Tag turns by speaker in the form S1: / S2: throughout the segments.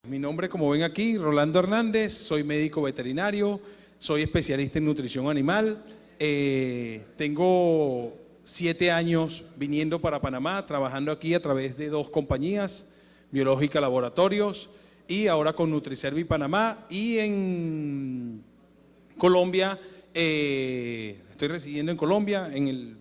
S1: Mi nombre, como ven aquí, Rolando Hernández, soy médico veterinario, soy especialista en nutrición animal. Tengo 7 años viniendo para Panamá, trabajando aquí a través de 2 compañías, Biológica Laboratorios y ahora con Nutriservi Panamá. Y en Colombia, estoy residiendo en Colombia, en el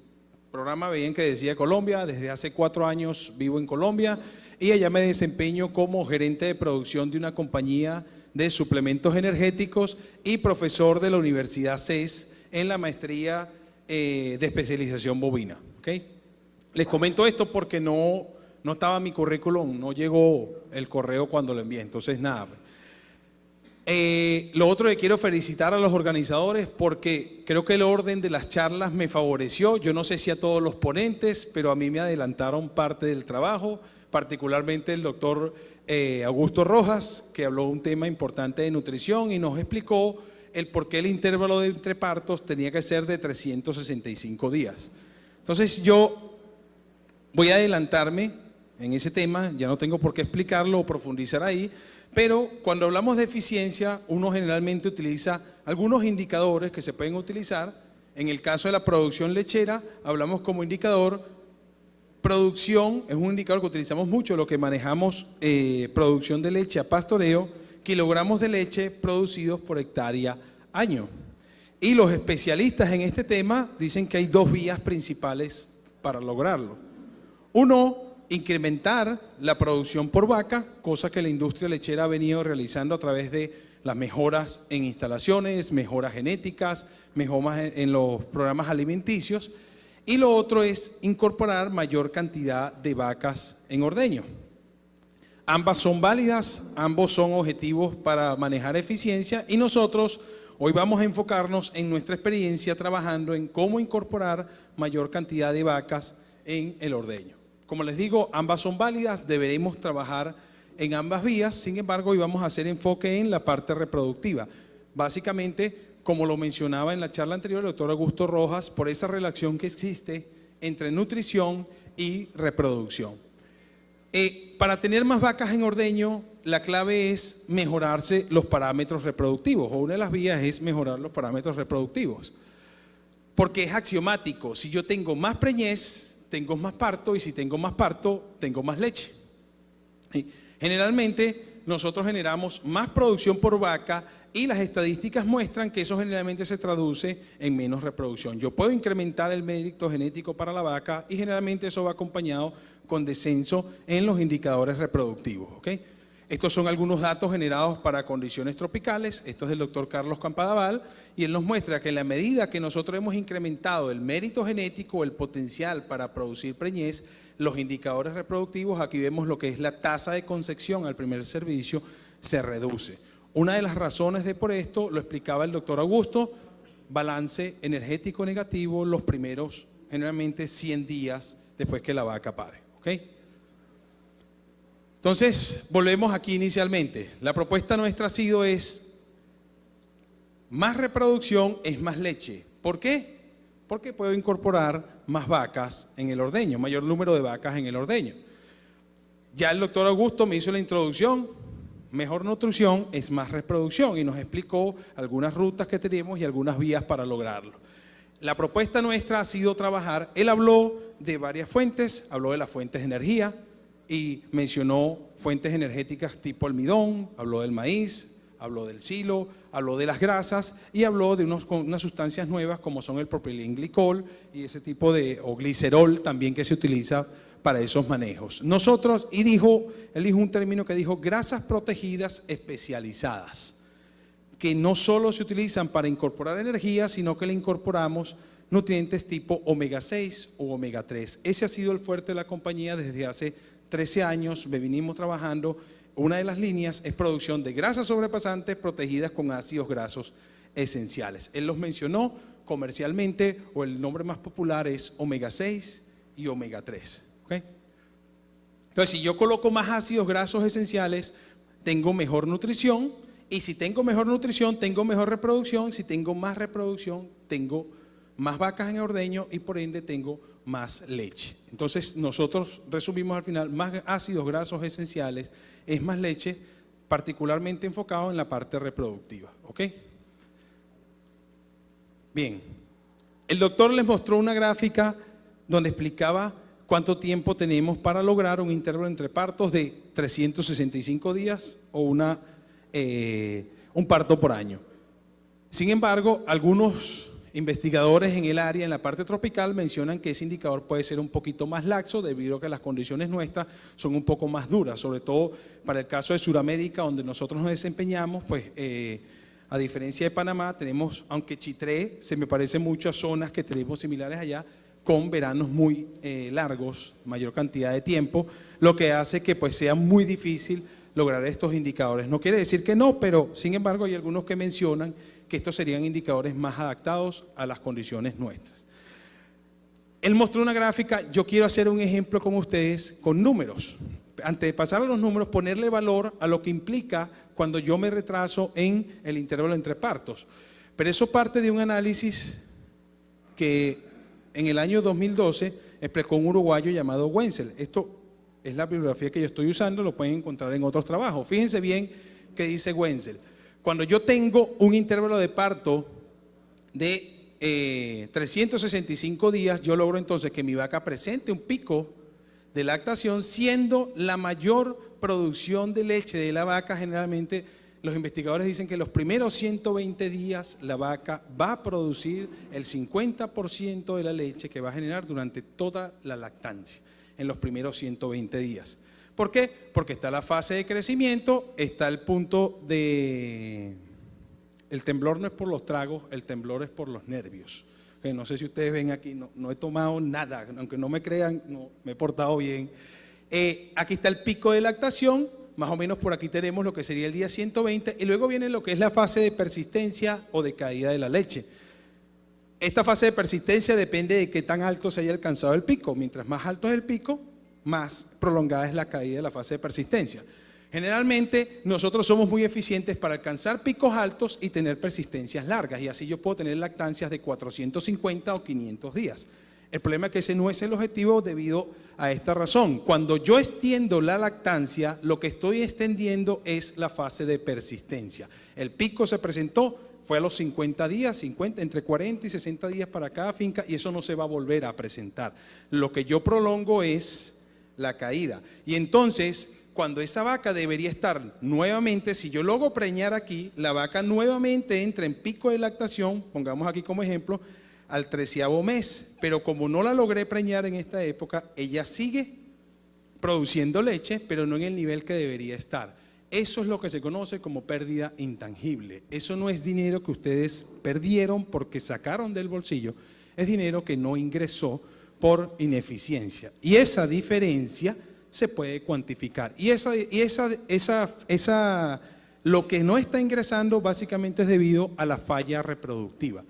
S1: programa veían que decía Colombia, desde hace 4 años vivo en Colombia y allá me desempeño como gerente de producción de una compañía de suplementos energéticos y profesor de la Universidad CES en la maestría de especialización bovina. ¿Okay? Les comento esto porque no estaba mi currículum, no llegó el correo cuando lo envié, entonces nada. Lo otro que quiero felicitar a los organizadores porque creo que el orden de las charlas me favoreció. Yo no sé si a todos los ponentes, pero a mí me adelantaron parte del trabajo, particularmente el doctor Augusto Rojas, que habló de un tema importante de nutrición y nos explicó el por qué el intervalo de entre partos tenía que ser de 365 días. Entonces yo voy a adelantarme en ese tema, ya no tengo por qué explicarlo o profundizar ahí, pero cuando hablamos de eficiencia, uno generalmente utiliza algunos indicadores que se pueden utilizar. En el caso de la producción lechera, hablamos como indicador, producción es un indicador que utilizamos mucho, lo que manejamos, producción de leche a pastoreo, kilogramos de leche producidos por hectárea año. Y los especialistas en este tema dicen que hay 2 vías principales para lograrlo. Uno, incrementar la producción por vaca, cosa que la industria lechera ha venido realizando a través de las mejoras en instalaciones, mejoras genéticas, mejoras en los programas alimenticios. Y lo otro es incorporar mayor cantidad de vacas en ordeño. Ambas son válidas, ambos son objetivos para manejar eficiencia y nosotros hoy vamos a enfocarnos en nuestra experiencia trabajando en cómo incorporar mayor cantidad de vacas en el ordeño. Como les digo, ambas son válidas, deberemos trabajar en ambas vías, sin embargo, hoy vamos a hacer enfoque en la parte reproductiva. Básicamente, como lo mencionaba en la charla anterior el doctor Augusto Rojas, por esa relación que existe entre nutrición y reproducción. Para tener más vacas en ordeño, la clave es mejorarse los parámetros reproductivos, o una de las vías es mejorar los parámetros reproductivos. Porque es axiomático, si yo tengo más preñez, tengo más parto, y si tengo más parto, tengo más leche. Generalmente, nosotros generamos más producción por vaca y las estadísticas muestran que eso generalmente se traduce en menos reproducción. Yo puedo incrementar el mérito genético para la vaca y generalmente eso va acompañado con descenso en los indicadores reproductivos. ¿Okay? Estos son algunos datos generados para condiciones tropicales. Esto es del doctor Carlos Campadaval y él nos muestra que en la medida que nosotros hemos incrementado el mérito genético, el potencial para producir preñez, los indicadores reproductivos, aquí vemos lo que es la tasa de concepción al primer servicio, se reduce. Una de las razones de por esto, lo explicaba el doctor Augusto, balance energético negativo los primeros, generalmente 100 días después que la vaca pare. ¿Okay? Entonces, volvemos aquí inicialmente. La propuesta nuestra ha sido más reproducción es más leche. ¿Por qué? Porque puedo incorporar más vacas en el ordeño, mayor número de vacas en el ordeño. Ya el doctor Augusto me hizo la introducción, mejor nutrición es más reproducción y nos explicó algunas rutas que tenemos y algunas vías para lograrlo. La propuesta nuestra ha sido trabajar, él habló de varias fuentes, habló de las fuentes de energía y mencionó fuentes energéticas tipo almidón, habló del maíz, habló del silo, habló de las grasas y habló de unas sustancias nuevas como son el propilenglicol y ese tipo de, o glicerol también que se utiliza para esos manejos. Nosotros, él dijo un término que dijo grasas protegidas especializadas, que no solo se utilizan para incorporar energía, sino que le incorporamos nutrientes tipo omega 6 o omega 3. Ese ha sido el fuerte de la compañía desde hace 13 años, venimos trabajando. Una de las líneas es producción de grasas sobrepasantes protegidas con ácidos grasos esenciales. Él los mencionó comercialmente, o el nombre más popular es omega 6 y omega 3. ¿Okay? Entonces, si yo coloco más ácidos grasos esenciales, tengo mejor nutrición, y si tengo mejor nutrición, tengo mejor reproducción. Si tengo más reproducción, tengo más vacas en ordeño y por ende tengo más leche. Entonces nosotros resumimos al final, más ácidos grasos esenciales es más leche, particularmente enfocado en la parte reproductiva. ¿Ok? Bien, el doctor les mostró una gráfica donde explicaba cuánto tiempo tenemos para lograr un intervalo entre partos de 365 días o un parto por año. Sin embargo, algunos investigadores en el área, en la parte tropical, mencionan que ese indicador puede ser un poquito más laxo debido a que las condiciones nuestras son un poco más duras, sobre todo para el caso de Sudamérica, donde nosotros nos desempeñamos, pues a diferencia de Panamá, tenemos, aunque Chitré se me parece mucho a zonas que tenemos similares allá, con veranos muy largos, mayor cantidad de tiempo, lo que hace que pues sea muy difícil lograr estos indicadores. No quiere decir que no, pero sin embargo hay algunos que mencionan que estos serían indicadores más adaptados a las condiciones nuestras. Él mostró una gráfica, yo quiero hacer un ejemplo con ustedes con números. Antes de pasar a los números, ponerle valor a lo que implica cuando yo me retraso en el intervalo entre partos. Pero eso parte de un análisis que en el año 2012 explicó un uruguayo llamado Wenzel. Esto es la bibliografía que yo estoy usando, lo pueden encontrar en otros trabajos. Fíjense bien qué dice Wenzel. Cuando yo tengo un intervalo de parto de 365 días, yo logro entonces que mi vaca presente un pico de lactación, siendo la mayor producción de leche de la vaca. Generalmente los investigadores dicen que los primeros 120 días la vaca va a producir el 50% de la leche que va a generar durante toda la lactancia, en los primeros 120 días. ¿Por qué? Porque está la fase de crecimiento, está el punto de... El temblor no es por los tragos, el temblor es por los nervios. Okay, no sé si ustedes ven aquí, no he tomado nada, aunque no me crean, no, me he portado bien. Aquí está el pico de lactación, más o menos por aquí tenemos lo que sería el día 120, y luego viene lo que es la fase de persistencia o de caída de la leche. Esta fase de persistencia depende de qué tan alto se haya alcanzado el pico. Mientras más alto es el pico, más prolongada es la caída de la fase de persistencia. Generalmente nosotros somos muy eficientes para alcanzar picos altos y tener persistencias largas, y así yo puedo tener lactancias de 450 o 500 días. El problema es que ese no es el objetivo debido a esta razón. Cuando yo extiendo la lactancia, lo que estoy extendiendo es la fase de persistencia. El pico se presentó, fue a los 50 días, entre 40 y 60 días para cada finca, y eso no se va a volver a presentar. Lo que yo prolongo es la caída. Y entonces, cuando esa vaca debería estar nuevamente, si yo logro preñar aquí, la vaca nuevamente entra en pico de lactación, pongamos aquí como ejemplo, al 13º mes. Pero como no la logré preñar en esta época, ella sigue produciendo leche, pero no en el nivel que debería estar. Eso es lo que se conoce como pérdida intangible. Eso no es dinero que ustedes perdieron porque sacaron del bolsillo, es dinero que no ingresó por ineficiencia. Y esa diferencia se puede cuantificar. Y lo que no está ingresando básicamente es debido a la falla reproductiva.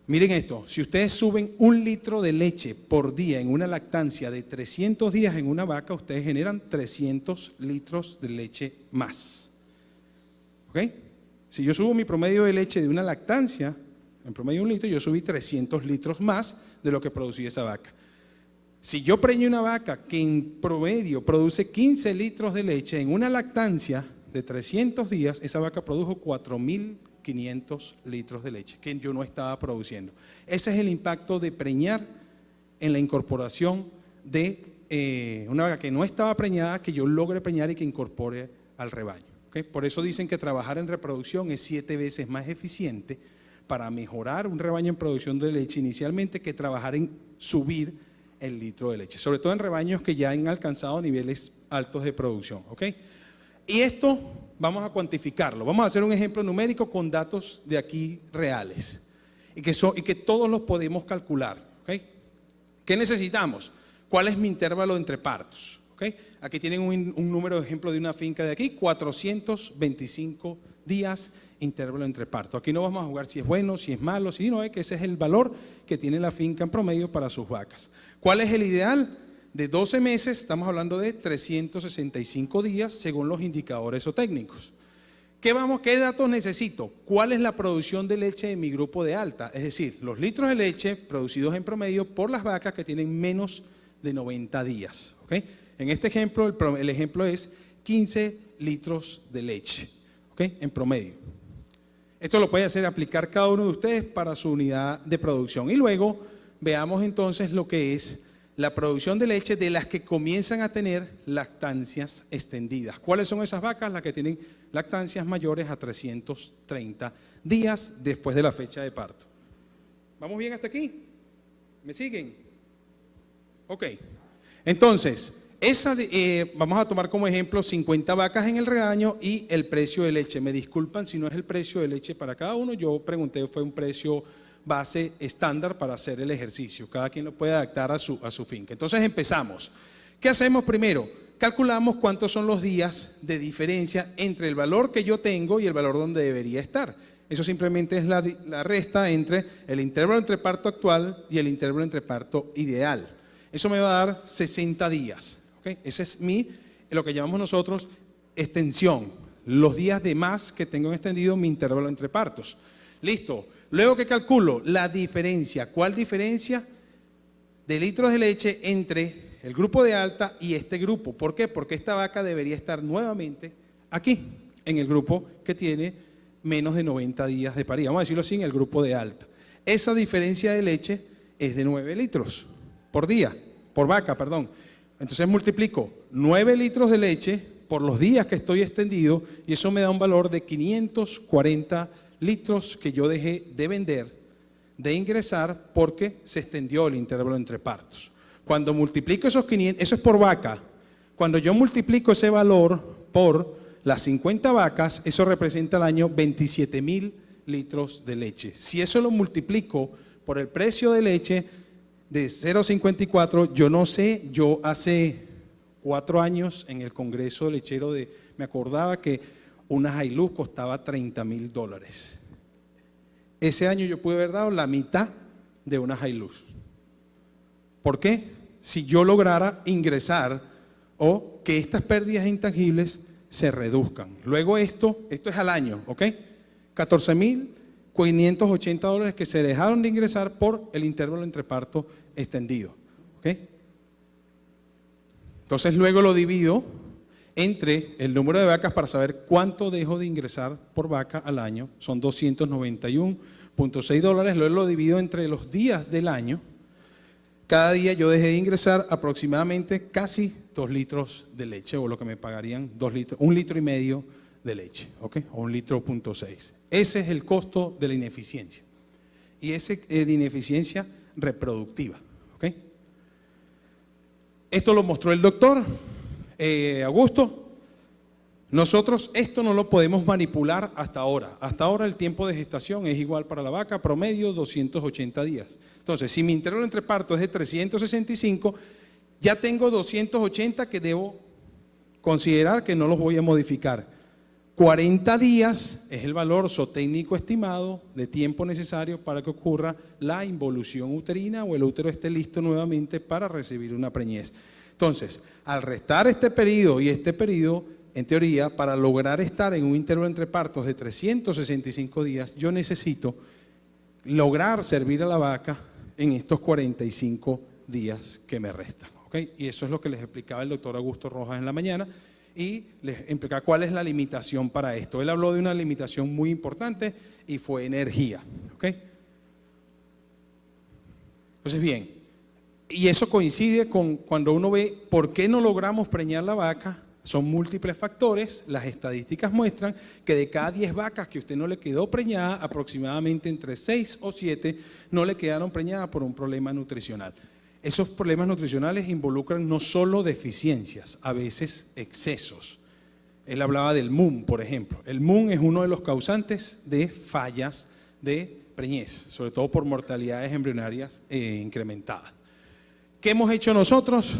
S1: Miren esto, si ustedes suben 1 litro de leche por día en una lactancia de 300 días en una vaca, ustedes generan 300 litros de leche más. ¿Ok? Si yo subo mi promedio de leche de una lactancia, en promedio 1 litro, yo subí 300 litros más de lo que producía esa vaca. Si yo preño una vaca que en promedio produce 15 litros de leche en una lactancia de 300 días, esa vaca produjo 4.500 litros de leche que yo no estaba produciendo. Ese es el impacto de preñar en la incorporación de una vaca que no estaba preñada, que yo logre preñar y que incorpore al rebaño. ¿Okay? Por eso dicen que trabajar en reproducción es 7 veces más eficiente para mejorar un rebaño en producción de leche inicialmente que trabajar en subir el litro de leche, sobre todo en rebaños que ya han alcanzado niveles altos de producción. ¿Ok? Y esto vamos a cuantificarlo, vamos a hacer un ejemplo numérico con datos de aquí reales y que todos los podemos calcular. ¿Okay? ¿Qué necesitamos? ¿Cuál es mi intervalo entre partos? ¿Okay? Aquí tienen un número de ejemplo de una finca de aquí, 425 días intervalo entre partos. Aquí no vamos a jugar si es bueno, si es malo, sino que ese es el valor que tiene la finca en promedio para sus vacas. ¿Cuál es el ideal? De 12 meses, estamos hablando de 365 días según los indicadores o técnicos. ¿Qué datos necesito? ¿Cuál es la producción de leche de mi grupo de alta? Es decir, los litros de leche producidos en promedio por las vacas que tienen menos de 90 días. ¿Okay? En este ejemplo, el ejemplo es 15 litros de leche, ¿ok? En promedio. Esto lo puede hacer aplicar cada uno de ustedes para su unidad de producción. Y luego veamos entonces lo que es la producción de leche de las que comienzan a tener lactancias extendidas. ¿Cuáles son esas vacas? Las que tienen lactancias mayores a 330 días después de la fecha de parto. ¿Vamos bien hasta aquí? ¿Me siguen? Ok. Entonces, vamos a tomar como ejemplo 50 vacas en el rebaño y el precio de leche. Me disculpan si no es el precio de leche para cada uno. Yo pregunté, fue un precio base estándar para hacer el ejercicio. Cada quien lo puede adaptar a su finca. Entonces empezamos. ¿Qué hacemos primero? Calculamos cuántos son los días de diferencia entre el valor que yo tengo y el valor donde debería estar. Eso simplemente es la resta entre el intervalo entre parto actual y el intervalo entre parto ideal. Eso me va a dar 60 días. ¿Okay? Ese es lo que llamamos nosotros extensión. Los días de más que tengo extendido mi intervalo entre partos. Listo. Luego que calculo la diferencia. ¿Cuál diferencia? De litros de leche entre el grupo de alta y este grupo. ¿Por qué? Porque esta vaca debería estar nuevamente aquí, en el grupo que tiene menos de 90 días de parida. Vamos a decirlo así, en el grupo de alta. Esa diferencia de leche es de 9 litros por día, por vaca, perdón. Entonces multiplico 9 litros de leche por los días que estoy extendido y eso me da un valor de 540 litros que yo dejé de vender, de ingresar porque se extendió el intervalo entre partos. Cuando multiplico esos 500, eso es por vaca, cuando yo multiplico ese valor por las 50 vacas, eso representa al año 27,000 litros de leche. Si eso lo multiplico por el precio de leche de 0,54, yo no sé, yo hace 4 años en el Congreso Lechero me acordaba que una Hilux costaba $30,000. Ese año yo pude haber dado la mitad de una Hilux. ¿Por qué? Si yo lograra ingresar o que estas pérdidas intangibles se reduzcan. Luego esto es al año, ¿ok? $14,580 que se dejaron de ingresar por el intervalo entre parto extendido, ¿ok? Entonces luego lo divido entre el número de vacas para saber cuánto dejo de ingresar por vaca al año. Son $291.6. Luego lo divido entre los días del año. Cada día yo dejé de ingresar aproximadamente casi 2 litros de leche, o lo que me pagarían 2 litros, 1,5 litros de leche, ¿ok? O 1,6 litros. Ese es el costo de la ineficiencia. Y ese es de ineficiencia reproductiva, ¿ok? Esto lo mostró el doctor Augusto. Nosotros esto no lo podemos manipular hasta ahora. Hasta ahora el tiempo de gestación es igual para la vaca, promedio 280 días. Entonces, si mi intervalo entre partos es de 365, ya tengo 280 que debo considerar que no los voy a modificar. 40 días es el valor zootécnico estimado de tiempo necesario para que ocurra la involución uterina o el útero esté listo nuevamente para recibir una preñez. Entonces, al restar este periodo y este periodo, en teoría, para lograr estar en un intervalo entre partos de 365 días, yo necesito lograr servir a la vaca en estos 45 días que me restan, ¿ok? Y eso es lo que les explicaba el doctor Augusto Rojas en la mañana y les explicaba cuál es la limitación para esto. Él habló de una limitación muy importante y fue energía, ¿ok? Entonces, bien, y eso coincide con cuando uno ve por qué no logramos preñar la vaca. Son múltiples factores. Las estadísticas muestran que de cada 10 vacas que usted no le quedó preñada, aproximadamente entre 6 o 7 no le quedaron preñadas por un problema nutricional. Esos problemas nutricionales involucran no solo deficiencias, a veces excesos. Él hablaba del MUM, por ejemplo. El MUM es uno de los causantes de fallas de preñez, sobre todo por mortalidades embrionarias incrementadas. ¿Qué hemos hecho nosotros?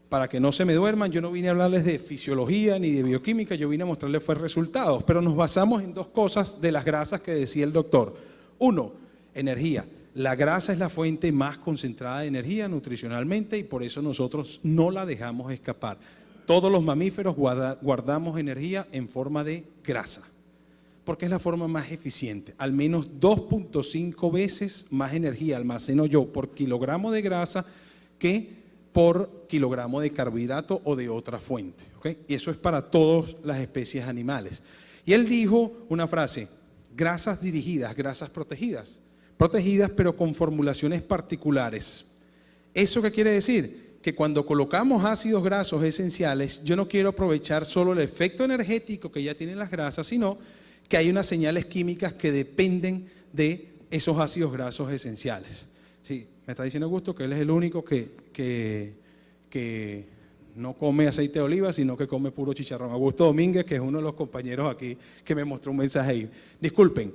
S1: Para que no se me duerman, yo no vine a hablarles de fisiología ni de bioquímica, yo vine a mostrarles resultados, pero nos basamos en 2 cosas de las grasas que decía el doctor. 1, energía. La grasa es la fuente más concentrada de energía nutricionalmente y por eso nosotros no la dejamos escapar. Todos los mamíferos guardamos energía en forma de grasa, porque es la forma más eficiente. Al menos 2.5 veces más energía almaceno yo por kilogramo de grasa que por kilogramo de carbohidrato o de otra fuente, ¿ok? Y eso es para todas las especies animales. Y él dijo una frase: grasas dirigidas, grasas protegidas. Protegidas pero con formulaciones particulares. ¿Eso qué quiere decir? Que cuando colocamos ácidos grasos esenciales, yo no quiero aprovechar solo el efecto energético que ya tienen las grasas, sino que hay unas señales químicas que dependen de esos ácidos grasos esenciales. Sí, me está diciendo Augusto que él es el único que no come aceite de oliva, sino que come puro chicharrón. Augusto Domínguez, que es uno de los compañeros aquí, que me mostró un mensaje ahí. Disculpen,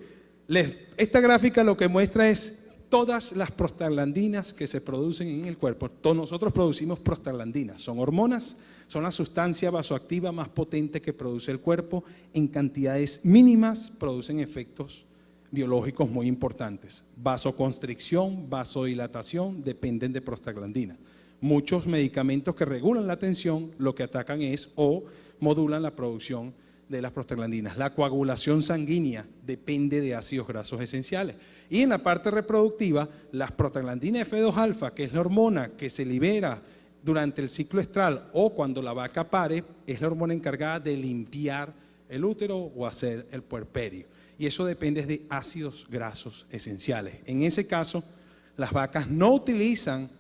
S1: esta gráfica lo que muestra es todas las prostaglandinas que se producen en el cuerpo. Todos nosotros producimos prostaglandinas, son hormonas, son la sustancia vasoactiva más potente que produce el cuerpo. En cantidades mínimas producen efectos biológicos muy importantes. Vasoconstricción, vasodilatación, dependen de prostaglandinas. Muchos medicamentos que regulan la tensión lo que atacan es o modulan la producción de las prostaglandinas. La coagulación sanguínea depende de ácidos grasos esenciales. Y en la parte reproductiva, las prostaglandinas F2-alfa, que es la hormona que se libera durante el ciclo estral o cuando la vaca pare, es la hormona encargada de limpiar el útero o hacer el puerperio. Y eso depende de ácidos grasos esenciales. En ese caso, las vacas no utilizan,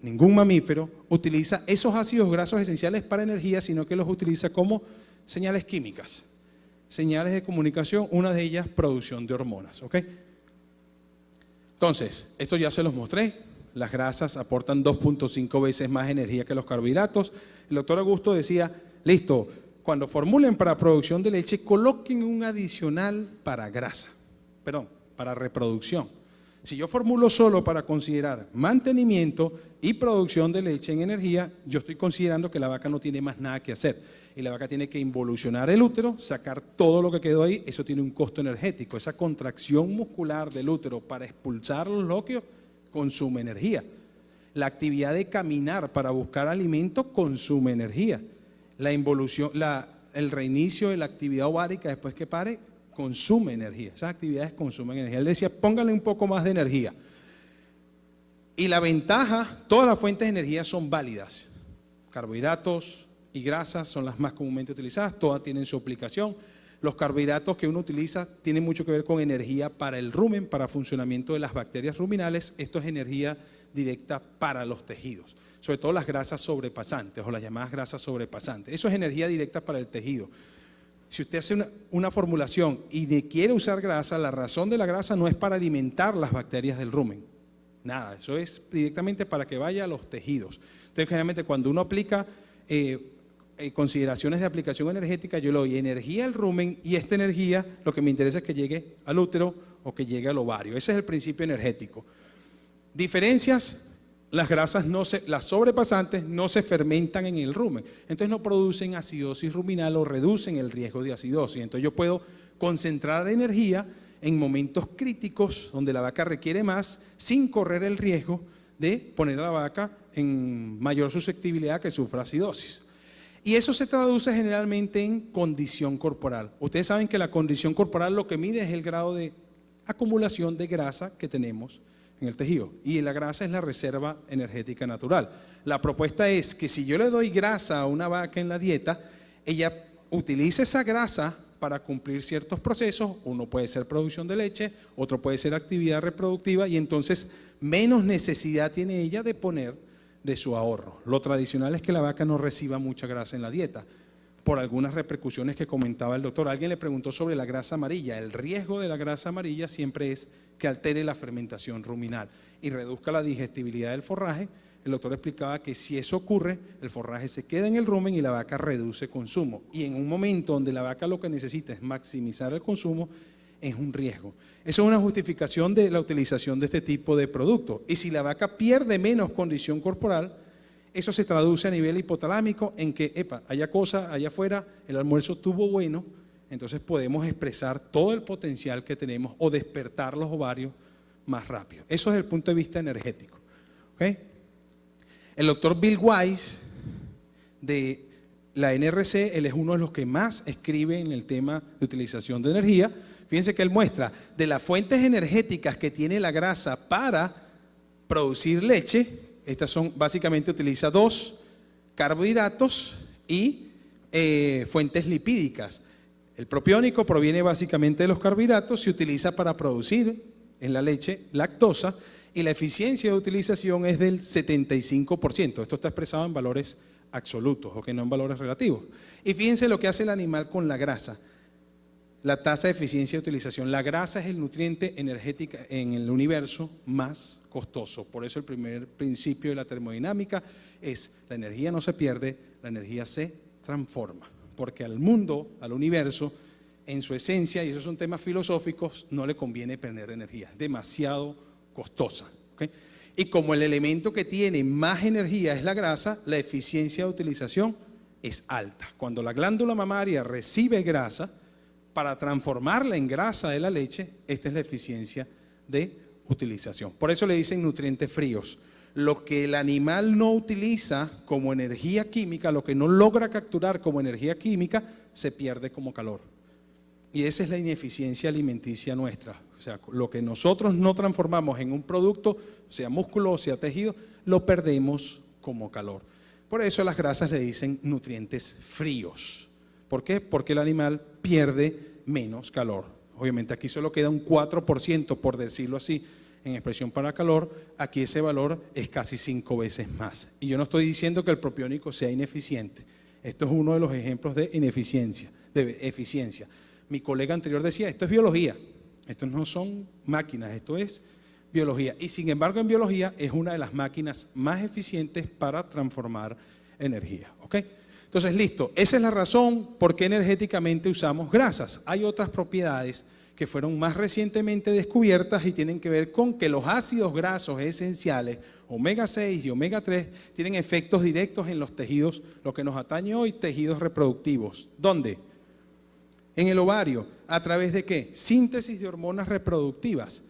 S1: ningún mamífero utiliza esos ácidos grasos esenciales para energía, sino que los utiliza como señales químicas, señales de comunicación, una de ellas producción de hormonas, ¿ok? Entonces, esto ya se los mostré, las grasas aportan 2.5 veces más energía que los carbohidratos. El doctor Augusto decía, listo, cuando formulen para producción de leche, coloquen un adicional para grasa, para reproducción. Si yo formulo solo para considerar mantenimiento y producción de leche en energía, yo estoy considerando que la vaca no tiene más nada que hacer. Y la vaca tiene que involucionar el útero, sacar todo lo que quedó ahí, eso tiene un costo energético. Esa contracción muscular del útero para expulsar los lóqueos consume energía. La actividad de caminar para buscar alimento consume energía. La involución, el reinicio de la actividad ovárica después que pare, consume energía. Esas actividades consumen energía. Él decía, póngale un poco más de energía. Y la ventaja, todas las fuentes de energía son válidas. Carbohidratos y grasas son las más comúnmente utilizadas, todas tienen su aplicación. Los carbohidratos que uno utiliza tienen mucho que ver con energía para el rumen, para funcionamiento de las bacterias ruminales. Esto es energía directa para los tejidos, sobre todo las grasas sobrepasantes o las llamadas grasas sobrepasantes. Eso es energía directa para el tejido. Si usted hace una formulación y quiere usar grasa, la razón de la grasa no es para alimentar las bacterias del rumen. Nada, eso es directamente para que vaya a los tejidos. Entonces, generalmente cuando uno aplica consideraciones de aplicación energética, yo le doy energía al rumen y esta energía lo que me interesa es que llegue al útero o que llegue al ovario. Ese es el principio energético. Diferencias. Las grasas, las sobrepasantes no se fermentan en el rumen, entonces no producen acidosis ruminal o reducen el riesgo de acidosis. Entonces yo puedo concentrar energía en momentos críticos donde la vaca requiere más sin correr el riesgo de poner a la vaca en mayor susceptibilidad a que sufra acidosis. Y eso se traduce generalmente en condición corporal. Ustedes saben que la condición corporal lo que mide es el grado de acumulación de grasa que tenemos en el tejido, y la grasa es la reserva energética natural. La propuesta es que si yo le doy grasa a una vaca en la dieta, ella utilice esa grasa para cumplir ciertos procesos. Uno puede ser producción de leche, otro puede ser actividad reproductiva, y entonces menos necesidad tiene ella de poner de su ahorro. Lo tradicional es que la vaca no reciba mucha grasa en la dieta, por algunas repercusiones que comentaba el doctor. Alguien le preguntó sobre la grasa amarilla. El riesgo de la grasa amarilla siempre es que altere la fermentación ruminal y reduzca la digestibilidad del forraje. El doctor explicaba que si eso ocurre, el forraje se queda en el rumen y la vaca reduce consumo. Y en un momento donde la vaca lo que necesita es maximizar el consumo, es un riesgo. Eso es una justificación de la utilización de este tipo de productos. Y si la vaca pierde menos condición corporal, eso se traduce a nivel hipotalámico en que, haya cosa allá afuera, el almuerzo estuvo bueno, entonces podemos expresar todo el potencial que tenemos o despertar los ovarios más rápido. Eso es el punto de vista energético. ¿Okay? El doctor Bill Weiss de la NRC, él es uno de los que más escribe en el tema de utilización de energía. Fíjense que él muestra de las fuentes energéticas que tiene la grasa para producir leche, Estas son, básicamente utiliza dos carbohidratos y fuentes lipídicas. El propiónico proviene básicamente de los carbohidratos, se utiliza para producir en la leche lactosa y la eficiencia de utilización es del 75%. Esto está expresado en valores absolutos, o que no en valores relativos. Y fíjense lo que hace el animal con la grasa. La tasa de eficiencia de utilización. La grasa es el nutriente energético en el universo más costoso. Por eso el primer principio de la termodinámica es: la energía no se pierde, la energía se transforma. Porque al mundo, al universo, en su esencia, y esos son temas filosóficos, no le conviene perder energía. Es demasiado costosa. ¿Okay? Y como el elemento que tiene más energía es la grasa, la eficiencia de utilización es alta. Cuando la glándula mamaria recibe grasa, para transformarla en grasa de la leche, esta es la eficiencia de utilización. Por eso le dicen nutrientes fríos. Lo que el animal no utiliza como energía química, lo que no logra capturar como energía química, se pierde como calor. Y esa es la ineficiencia alimenticia nuestra. O sea, lo que nosotros no transformamos en un producto, sea músculo o sea tejido, lo perdemos como calor. Por eso las grasas le dicen nutrientes fríos. ¿Por qué? Porque el animal pierde menos calor. Obviamente aquí solo queda un 4%, por decirlo así, en expresión para calor. Aquí ese valor es casi 5 veces más. Y yo no estoy diciendo que el propiónico sea ineficiente. Esto es uno de los ejemplos de ineficiencia, de eficiencia. Mi colega anterior decía, esto es biología. Estos no son máquinas, esto es biología. Y sin embargo, en biología es una de las máquinas más eficientes para transformar energía. ¿Ok? Entonces, listo, esa es la razón por qué energéticamente usamos grasas. Hay otras propiedades que fueron más recientemente descubiertas y tienen que ver con que los ácidos grasos esenciales, omega 6 y omega 3, tienen efectos directos en los tejidos, lo que nos atañe hoy, tejidos reproductivos. ¿Dónde? En el ovario. ¿A través de qué? Síntesis de hormonas reproductivas.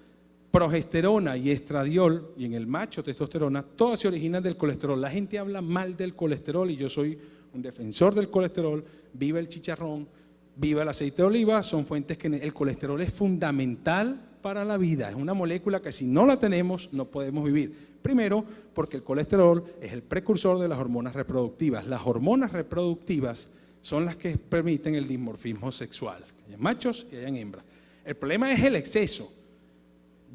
S1: Progesterona y estradiol, y en el macho testosterona, todas se originan del colesterol. La gente habla mal del colesterol y yo soy un defensor del colesterol. Viva el chicharrón, viva el aceite de oliva, son fuentes que el colesterol es fundamental para la vida. Es una molécula que si no la tenemos no podemos vivir. Primero, porque el colesterol es el precursor de las hormonas reproductivas. Las hormonas reproductivas son las que permiten el dimorfismo sexual, que hayan machos y hayan hembras. El problema es el exceso.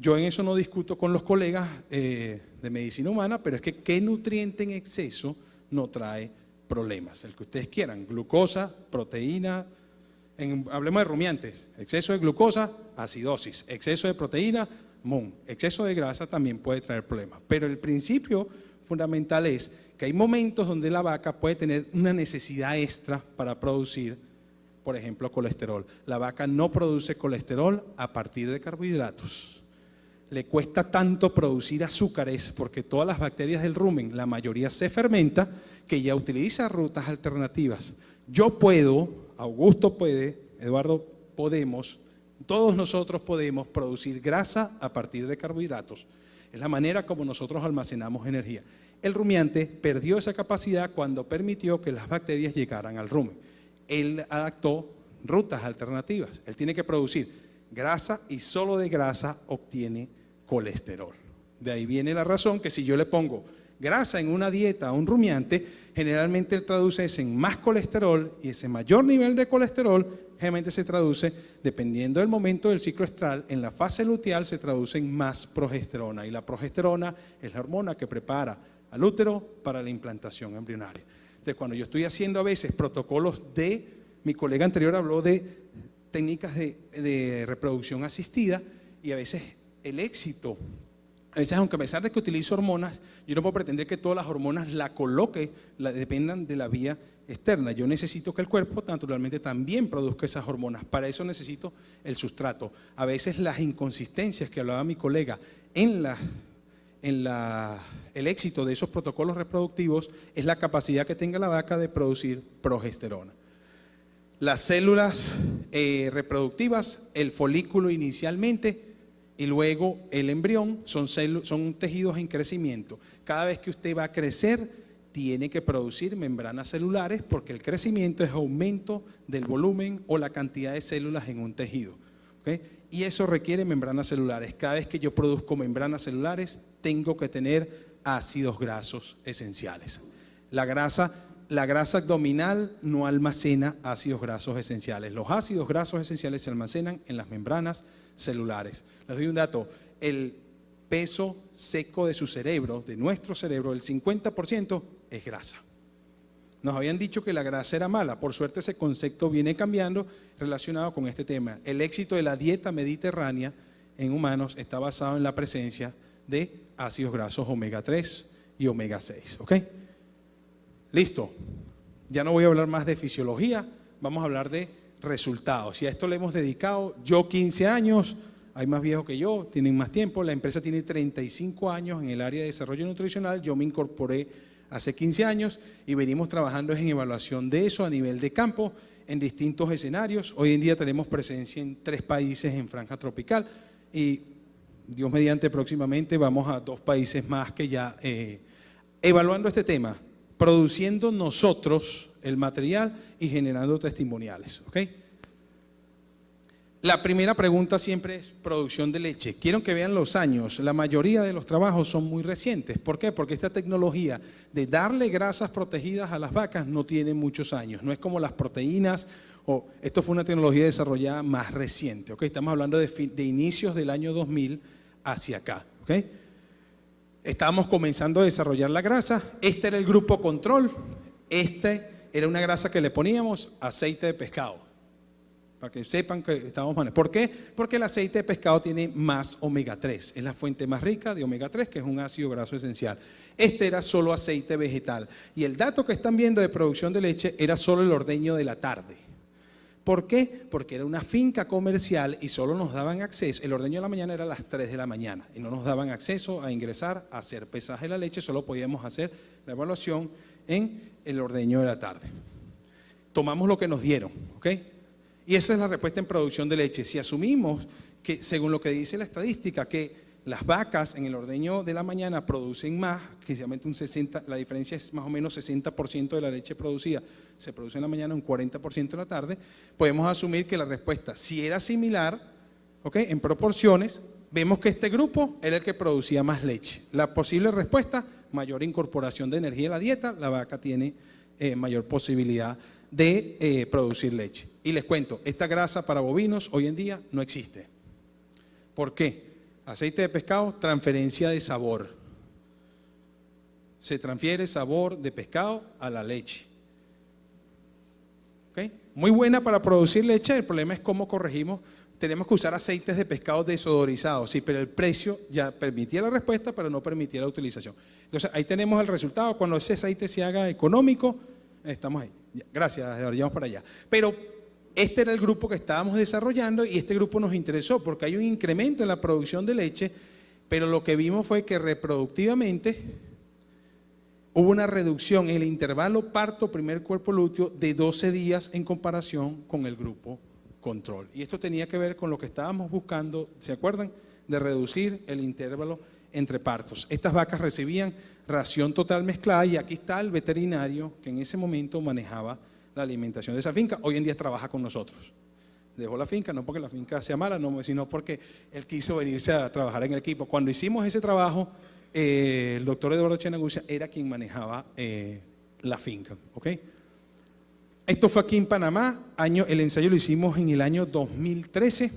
S1: Yo en eso no discuto con los colegas de medicina humana, pero es que ¿qué nutriente en exceso no trae problemas? El que ustedes quieran, glucosa, proteína, hablemos de rumiantes, exceso de glucosa, acidosis, exceso de proteína, exceso de grasa también puede traer problemas. Pero el principio fundamental es que hay momentos donde la vaca puede tener una necesidad extra para producir, por ejemplo, colesterol. La vaca no produce colesterol a partir de carbohidratos. Le cuesta tanto producir azúcares porque todas las bacterias del rumen, la mayoría se fermenta, que ya utiliza rutas alternativas. Yo puedo, Augusto puede, Eduardo podemos, todos nosotros podemos producir grasa a partir de carbohidratos. Es la manera como nosotros almacenamos energía. El rumiante perdió esa capacidad cuando permitió que las bacterias llegaran al rumen. Él adaptó rutas alternativas. Él tiene que producir grasa y solo de grasa obtiene colesterol. De ahí viene la razón que si yo le pongo grasa en una dieta a un rumiante, generalmente él traduce eso en más colesterol y ese mayor nivel de colesterol generalmente se traduce, dependiendo del momento del ciclo estral, en la fase luteal se traduce en más progesterona y la progesterona es la hormona que prepara al útero para la implantación embrionaria. Entonces, cuando yo estoy haciendo a veces protocolos mi colega anterior habló de técnicas de reproducción asistida y a veces el éxito, a veces aunque a pesar de que utilizo hormonas, yo no puedo pretender que todas las hormonas dependan de la vía externa. Yo necesito que el cuerpo naturalmente también produzca esas hormonas. Para eso necesito el sustrato. A veces las inconsistencias que hablaba mi colega en el éxito de esos protocolos reproductivos es la capacidad que tenga la vaca de producir progesterona. Las células reproductivas, el folículo inicialmente y luego el embrión son tejidos en crecimiento. Cada vez que usted va a crecer, tiene que producir membranas celulares porque el crecimiento es aumento del volumen o la cantidad de células en un tejido. ¿Okay? Y eso requiere membranas celulares. Cada vez que yo produzco membranas celulares, tengo que tener ácidos grasos esenciales. La grasa abdominal no almacena ácidos grasos esenciales. Los ácidos grasos esenciales se almacenan en las membranas celulares. Les doy un dato, el peso seco de su cerebro, de nuestro cerebro, el 50% es grasa. Nos habían dicho que la grasa era mala, por suerte ese concepto viene cambiando relacionado con este tema. El éxito de la dieta mediterránea en humanos está basado en la presencia de ácidos grasos omega 3 y omega 6, ¿ok? Listo, ya no voy a hablar más de fisiología, vamos a hablar de resultados. Y a esto le hemos dedicado, yo 15 años, hay más viejos que yo, tienen más tiempo, la empresa tiene 35 años en el área de desarrollo nutricional, yo me incorporé hace 15 años y venimos trabajando en evaluación de eso a nivel de campo, en distintos escenarios. Hoy en día tenemos presencia en 3 países en franja tropical y Dios mediante próximamente vamos a 2 países más que ya evaluando este tema, produciendo nosotros el material y generando testimoniales, ¿ok? La primera pregunta siempre es producción de leche. Quiero que vean los años. La mayoría de los trabajos son muy recientes. ¿Por qué? Porque esta tecnología de darle grasas protegidas a las vacas no tiene muchos años. No es como las proteínas, esto fue una tecnología desarrollada más reciente, ¿ok? Estamos hablando de inicios del año 2000 hacia acá, ¿ok? Estábamos comenzando a desarrollar la grasa. Este era el grupo control. Este era una grasa que le poníamos aceite de pescado. Para que sepan que estamos manejando. ¿Por qué? Porque el aceite de pescado tiene más omega 3. Es la fuente más rica de omega 3, que es un ácido graso esencial. Este era solo aceite vegetal. Y el dato que están viendo de producción de leche era solo el ordeño de la tarde. ¿Por qué? Porque era una finca comercial y solo nos daban acceso, el ordeño de la mañana era a las 3 de la mañana y no nos daban acceso a ingresar, a hacer pesaje de la leche, solo podíamos hacer la evaluación en el ordeño de la tarde. Tomamos lo que nos dieron, ¿ok? Y esa es la respuesta en producción de leche. Si asumimos que, según lo que dice la estadística, que las vacas en el ordeño de la mañana producen más, precisamente la diferencia es más o menos 60% de la leche producida se produce en la mañana, un 40% en la tarde, podemos asumir que la respuesta, si era similar, ¿ok?, en proporciones, vemos que este grupo era el que producía más leche. La posible respuesta, mayor incorporación de energía en la dieta, la vaca tiene mayor posibilidad de producir leche. Y les cuento, esta grasa para bovinos hoy en día no existe. ¿Por qué? Aceite de pescado, transferencia de sabor. Se transfiere sabor de pescado a la leche. ¿Okay? Muy buena para producir leche, el problema es cómo corregimos. Tenemos que usar aceites de pescado desodorizados, sí, pero el precio ya permitía la respuesta, pero no permitía la utilización. Entonces, ahí tenemos el resultado. Cuando ese aceite se haga económico, estamos ahí. Gracias, ahora vamos para allá. Pero este era el grupo que estábamos desarrollando y este grupo nos interesó porque hay un incremento en la producción de leche, pero lo que vimos fue que reproductivamente hubo una reducción en el intervalo parto primer cuerpo lúteo de 12 días en comparación con el grupo control. Y esto tenía que ver con lo que estábamos buscando, ¿se acuerdan? De reducir el intervalo entre partos. Estas vacas recibían ración total mezclada y aquí está el veterinario que en ese momento manejaba la alimentación de esa finca. Hoy en día trabaja con nosotros. Dejó la finca, no porque la finca sea mala, no, sino porque él quiso venirse a trabajar en el equipo. Cuando hicimos ese trabajo, el doctor Eduardo Chenagucia era quien manejaba la finca, ¿ok? Esto fue aquí en Panamá, el ensayo lo hicimos en el año 2013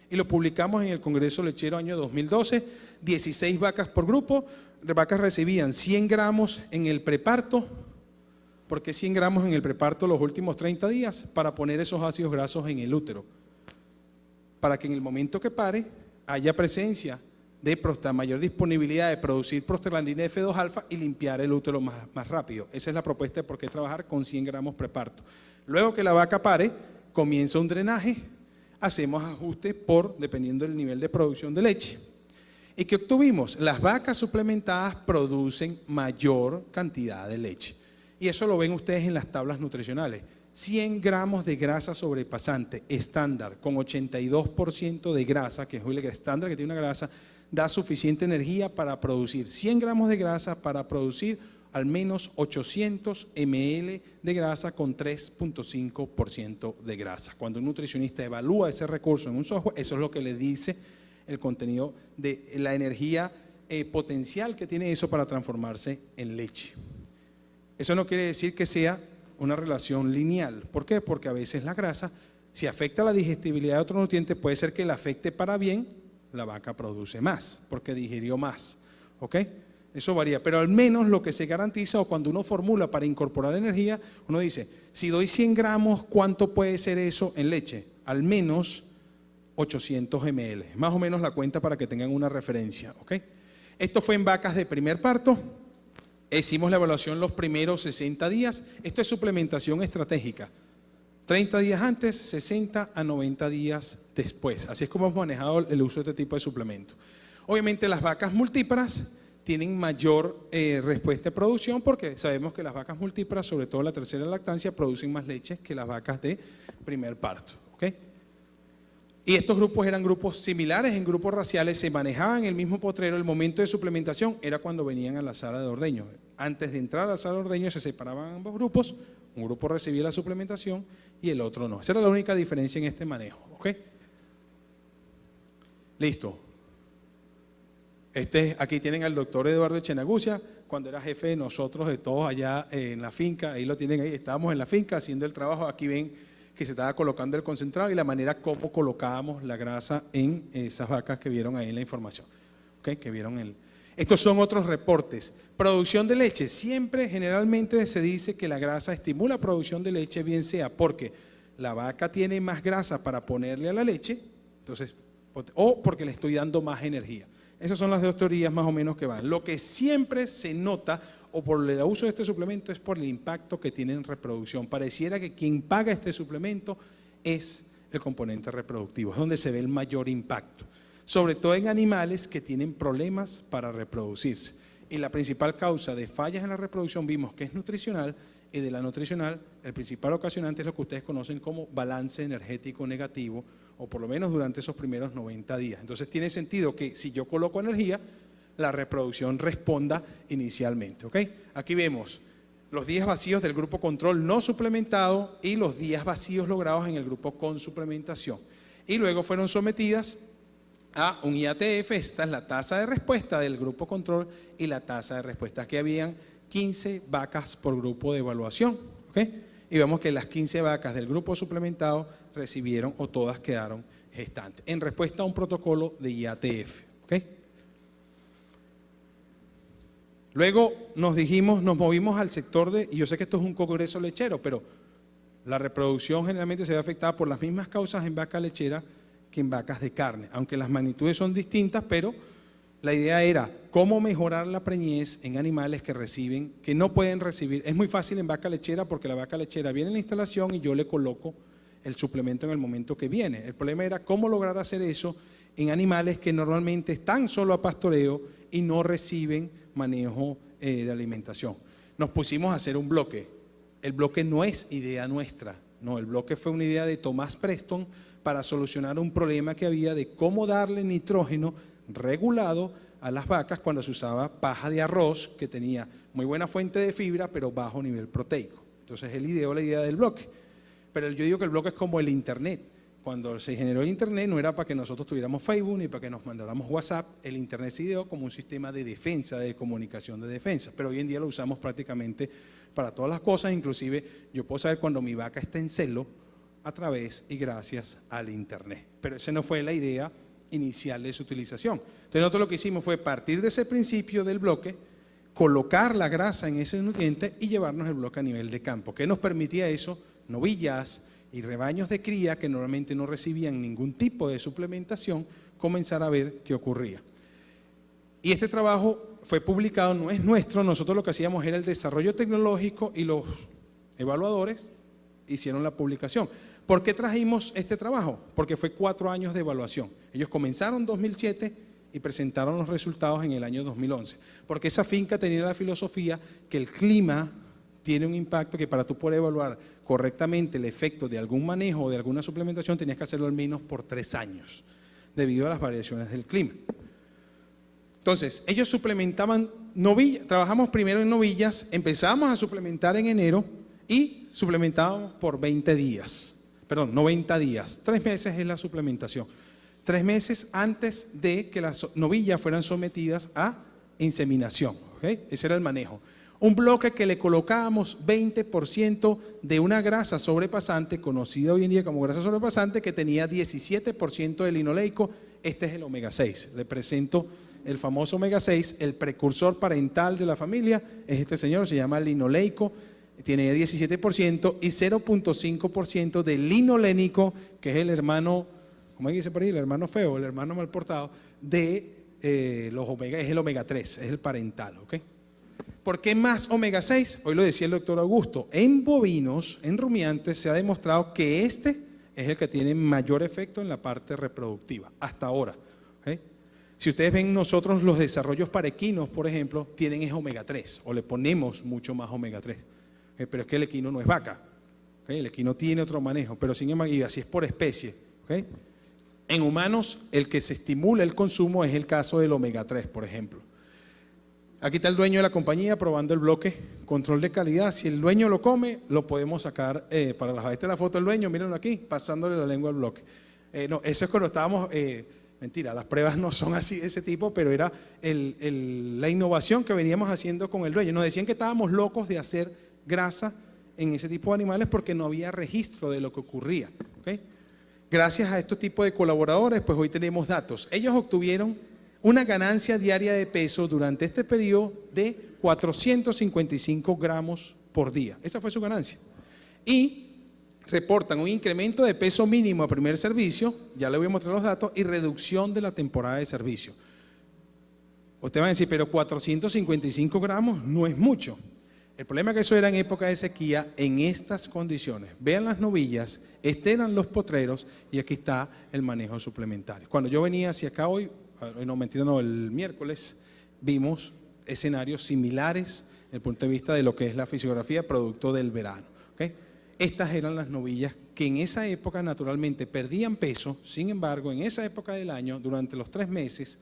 S1: y lo publicamos en el Congreso Lechero año 2012, 16 vacas por grupo, las vacas recibían 100 gramos en el preparto. ¿Por qué 100 gramos en el preparto los últimos 30 días? Para poner esos ácidos grasos en el útero, para que en el momento que pare haya presencia de mayor disponibilidad de producir prostaglandina F2 alfa y limpiar el útero más rápido. Esa es la propuesta de por qué trabajar con 100 gramos preparto. Luego que la vaca pare, comienza un drenaje, hacemos ajustes dependiendo del nivel de producción de leche. ¿Y qué obtuvimos? Las vacas suplementadas producen mayor cantidad de leche. Y eso lo ven ustedes en las tablas nutricionales. 100 gramos de grasa sobrepasante estándar con 82% de grasa, que es el estándar que tiene una grasa, da suficiente energía para producir 100 gramos de grasa para producir al menos 800 ml de grasa con 3.5% de grasa. Cuando un nutricionista evalúa ese recurso en un software, eso es lo que le dice el contenido de la energía potencial que tiene eso para transformarse en leche. Eso no quiere decir que sea una relación lineal. ¿Por qué? Porque a veces la grasa, si afecta la digestibilidad de otro nutriente, puede ser que la afecte para bien, la vaca produce más, porque digirió más. ¿Ok? Eso varía, pero al menos lo que se garantiza, o cuando uno formula para incorporar energía, uno dice, si doy 100 gramos, ¿cuánto puede ser eso en leche? Al menos 800 ml, más o menos la cuenta para que tengan una referencia. ¿Ok? Esto fue en vacas de primer parto. Hicimos la evaluación los primeros 60 días. Esto es suplementación estratégica. 30 días antes, 60 a 90 días después. Así es como hemos manejado el uso de este tipo de suplemento. Obviamente las vacas multíparas tienen mayor respuesta de producción porque sabemos que las vacas multíparas, sobre todo la tercera lactancia, producen más leche que las vacas de primer parto. ¿Okay? Y estos grupos eran grupos similares, en grupos raciales, se manejaban el mismo potrero. El momento de suplementación era cuando venían a la sala de ordeño. Antes de entrar a la sala de ordeño se separaban ambos grupos, un grupo recibía la suplementación y el otro no. Esa era la única diferencia en este manejo. ¿Ok? Listo. Aquí tienen al doctor Eduardo Echenagucia, cuando era jefe de nosotros, de todos allá en la finca, ahí lo tienen ahí, estábamos en la finca haciendo el trabajo, aquí ven que se estaba colocando el concentrado y la manera como colocábamos la grasa en esas vacas que vieron ahí en la información. ¿Okay? Que vieron Estos son otros reportes. Producción de leche, siempre generalmente se dice que la grasa estimula producción de leche, bien sea porque la vaca tiene más grasa para ponerle a la leche, entonces, o porque le estoy dando más energía. Esas son las dos teorías más o menos que van. Lo que siempre se nota, o por el uso de este suplemento, es por el impacto que tiene en reproducción. Pareciera que quien paga este suplemento es el componente reproductivo, es donde se ve el mayor impacto. Sobre todo en animales que tienen problemas para reproducirse. Y la principal causa de fallas en la reproducción vimos que es nutricional, y de la nutricional, el principal ocasionante es lo que ustedes conocen como balance energético negativo, o por lo menos durante esos primeros 90 días. Entonces tiene sentido que si yo coloco energía, la reproducción responda inicialmente. ¿Ok? Aquí vemos los días vacíos del grupo control no suplementado y los días vacíos logrados en el grupo con suplementación. Y luego fueron sometidas a un IATF, esta es la tasa de respuesta del grupo control y la tasa de respuesta. Aquí habían 15 vacas por grupo de evaluación. ¿Ok? Y vemos que las 15 vacas del grupo suplementado recibieron o todas quedaron gestantes, en respuesta a un protocolo de IATF. ¿Okay? Luego nos movimos al sector y yo sé que esto es un congreso lechero, pero la reproducción generalmente se ve afectada por las mismas causas en vaca lechera que en vacas de carne, aunque las magnitudes son distintas, pero la idea era cómo mejorar la preñez en animales que no pueden recibir. Es muy fácil en vaca lechera porque la vaca lechera viene en la instalación y yo le coloco el suplemento en el momento que viene. El problema era cómo lograr hacer eso en animales que normalmente están solo a pastoreo y no reciben manejo de alimentación. Nos pusimos a hacer un bloque. El bloque no es idea nuestra, no, el bloque fue una idea de Thomas Preston para solucionar un problema que había de cómo darle nitrógeno regulado a las vacas cuando se usaba paja de arroz que tenía muy buena fuente de fibra pero bajo nivel proteico. Entonces él ideó la idea del bloque, pero yo digo que el bloque es como el internet. Cuando se generó el internet no era para que nosotros tuviéramos Facebook ni para que nos mandáramos WhatsApp, el internet se ideó como un sistema de defensa, de comunicación de defensa, pero hoy en día lo usamos prácticamente para todas las cosas, inclusive yo puedo saber cuando mi vaca está en celo a través y gracias al internet, pero esa no fue la idea inicial de su utilización. Entonces nosotros lo que hicimos fue partir de ese principio del bloque, colocar la grasa en ese nutriente y llevarnos el bloque a nivel de campo. ¿Qué nos permitía eso? Novillas y rebaños de cría que normalmente no recibían ningún tipo de suplementación, comenzar a ver qué ocurría. Y este trabajo fue publicado, no es nuestro, nosotros lo que hacíamos era el desarrollo tecnológico y los evaluadores hicieron la publicación. ¿Por qué trajimos este trabajo? Porque fue 4 años de evaluación. Ellos comenzaron en 2007 y presentaron los resultados en el año 2011. Porque esa finca tenía la filosofía que el clima tiene un impacto que para tú poder evaluar correctamente el efecto de algún manejo o de alguna suplementación tenías que hacerlo al menos por 3 años, debido a las variaciones del clima. Entonces, ellos suplementaban novillas, trabajamos primero en novillas, empezamos a suplementar en enero y suplementábamos por 90 días, 3 meses es la suplementación. 3 meses antes de que las novillas fueran sometidas a inseminación. ¿Okay? Ese era el manejo. Un bloque que le colocábamos 20% de una grasa sobrepasante, conocida hoy en día como grasa sobrepasante, que tenía 17% de linoleico. Este es el omega 6. Le presento el famoso omega 6, el precursor parental de la familia, es este señor, se llama linoleico, tiene 17% y 0.5% de linolénico, que es el hermano, ¿cómo dice por ahí? El hermano feo, el hermano mal portado, de los omega, es el omega 3, es el parental, ¿ok? ¿Por qué más omega 6? Hoy lo decía el doctor Augusto, en bovinos, en rumiantes, se ha demostrado que este es el que tiene mayor efecto en la parte reproductiva, hasta ahora. ¿Okay? Si ustedes ven nosotros los desarrollos para equinos, por ejemplo, tienen es omega 3, o le ponemos mucho más omega 3. Pero es que el equino no es vaca. ¿Okay? El equino tiene otro manejo, pero sin embargo, y así es por especie. ¿Okay? En humanos, el que se estimula el consumo es el caso del omega 3, por ejemplo. Aquí está el dueño de la compañía probando el bloque, control de calidad. Si el dueño lo come, lo podemos sacar para esta es la foto del dueño, mírenlo aquí, pasándole la lengua al bloque. No, eso es cuando estábamos, mentira, las pruebas no son así de ese tipo, pero era la innovación que veníamos haciendo con el dueño. Nos decían que estábamos locos de hacer grasa en ese tipo de animales porque no había registro de lo que ocurría. ¿Okay? Gracias a estos tipos de colaboradores, pues hoy tenemos datos. Ellos obtuvieron una ganancia diaria de peso durante este periodo de 455 gramos por día. Esa fue su ganancia. Y reportan un incremento de peso mínimo a primer servicio, ya le voy a mostrar los datos, y reducción de la temporada de servicio. Usted va a decir, pero 455 gramos no es mucho. El problema es que eso era en época de sequía en estas condiciones. Vean las novillas, eran los potreros y aquí está el manejo suplementario. Cuando yo venía hacia acá hoy, no, mentira, no, el miércoles, vimos escenarios similares desde el punto de vista de lo que es la fisiografía producto del verano. ¿Okay? Estas eran las novillas que en esa época naturalmente perdían peso, sin embargo, en esa época del año, durante los 3 meses,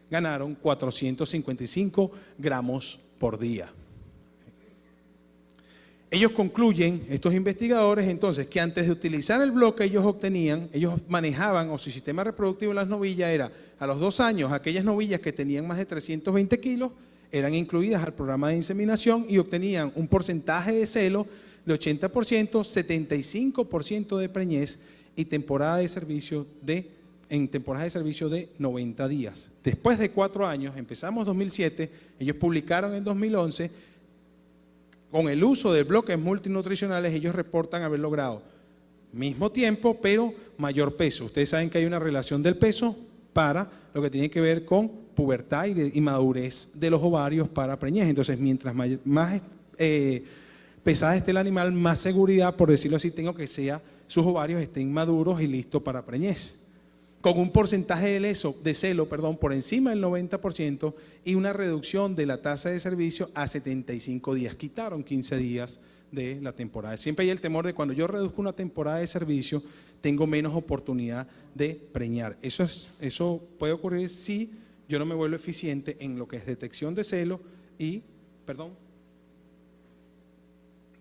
S1: ganaron 455 gramos por día. Ellos concluyen, estos investigadores, entonces, que antes de utilizar el bloque ellos manejaban, o su sistema reproductivo en las novillas era, a los 2 años, aquellas novillas que tenían más de 320 kilos, eran incluidas al programa de inseminación y obtenían un porcentaje de celo de 80%, 75% de preñez y temporada de servicio en temporada de servicio de 90 días. Después de 4 años, empezamos 2007, ellos publicaron en 2011, con el uso de bloques multinutricionales, ellos reportan haber logrado mismo tiempo, pero mayor peso. Ustedes saben que hay una relación del peso para lo que tiene que ver con pubertad y madurez de los ovarios para preñez. Entonces, mientras más pesada esté el animal, más seguridad, por decirlo así, tengo que sus ovarios estén maduros y listos para preñez. Con un porcentaje de celo por encima del 90% y una reducción de la tasa de servicio a 75 días. Quitaron 15 días de la temporada. Siempre hay el temor de cuando yo reduzco una temporada de servicio, tengo menos oportunidad de preñar. Eso puede ocurrir si yo no me vuelvo eficiente en lo que es detección de celo y,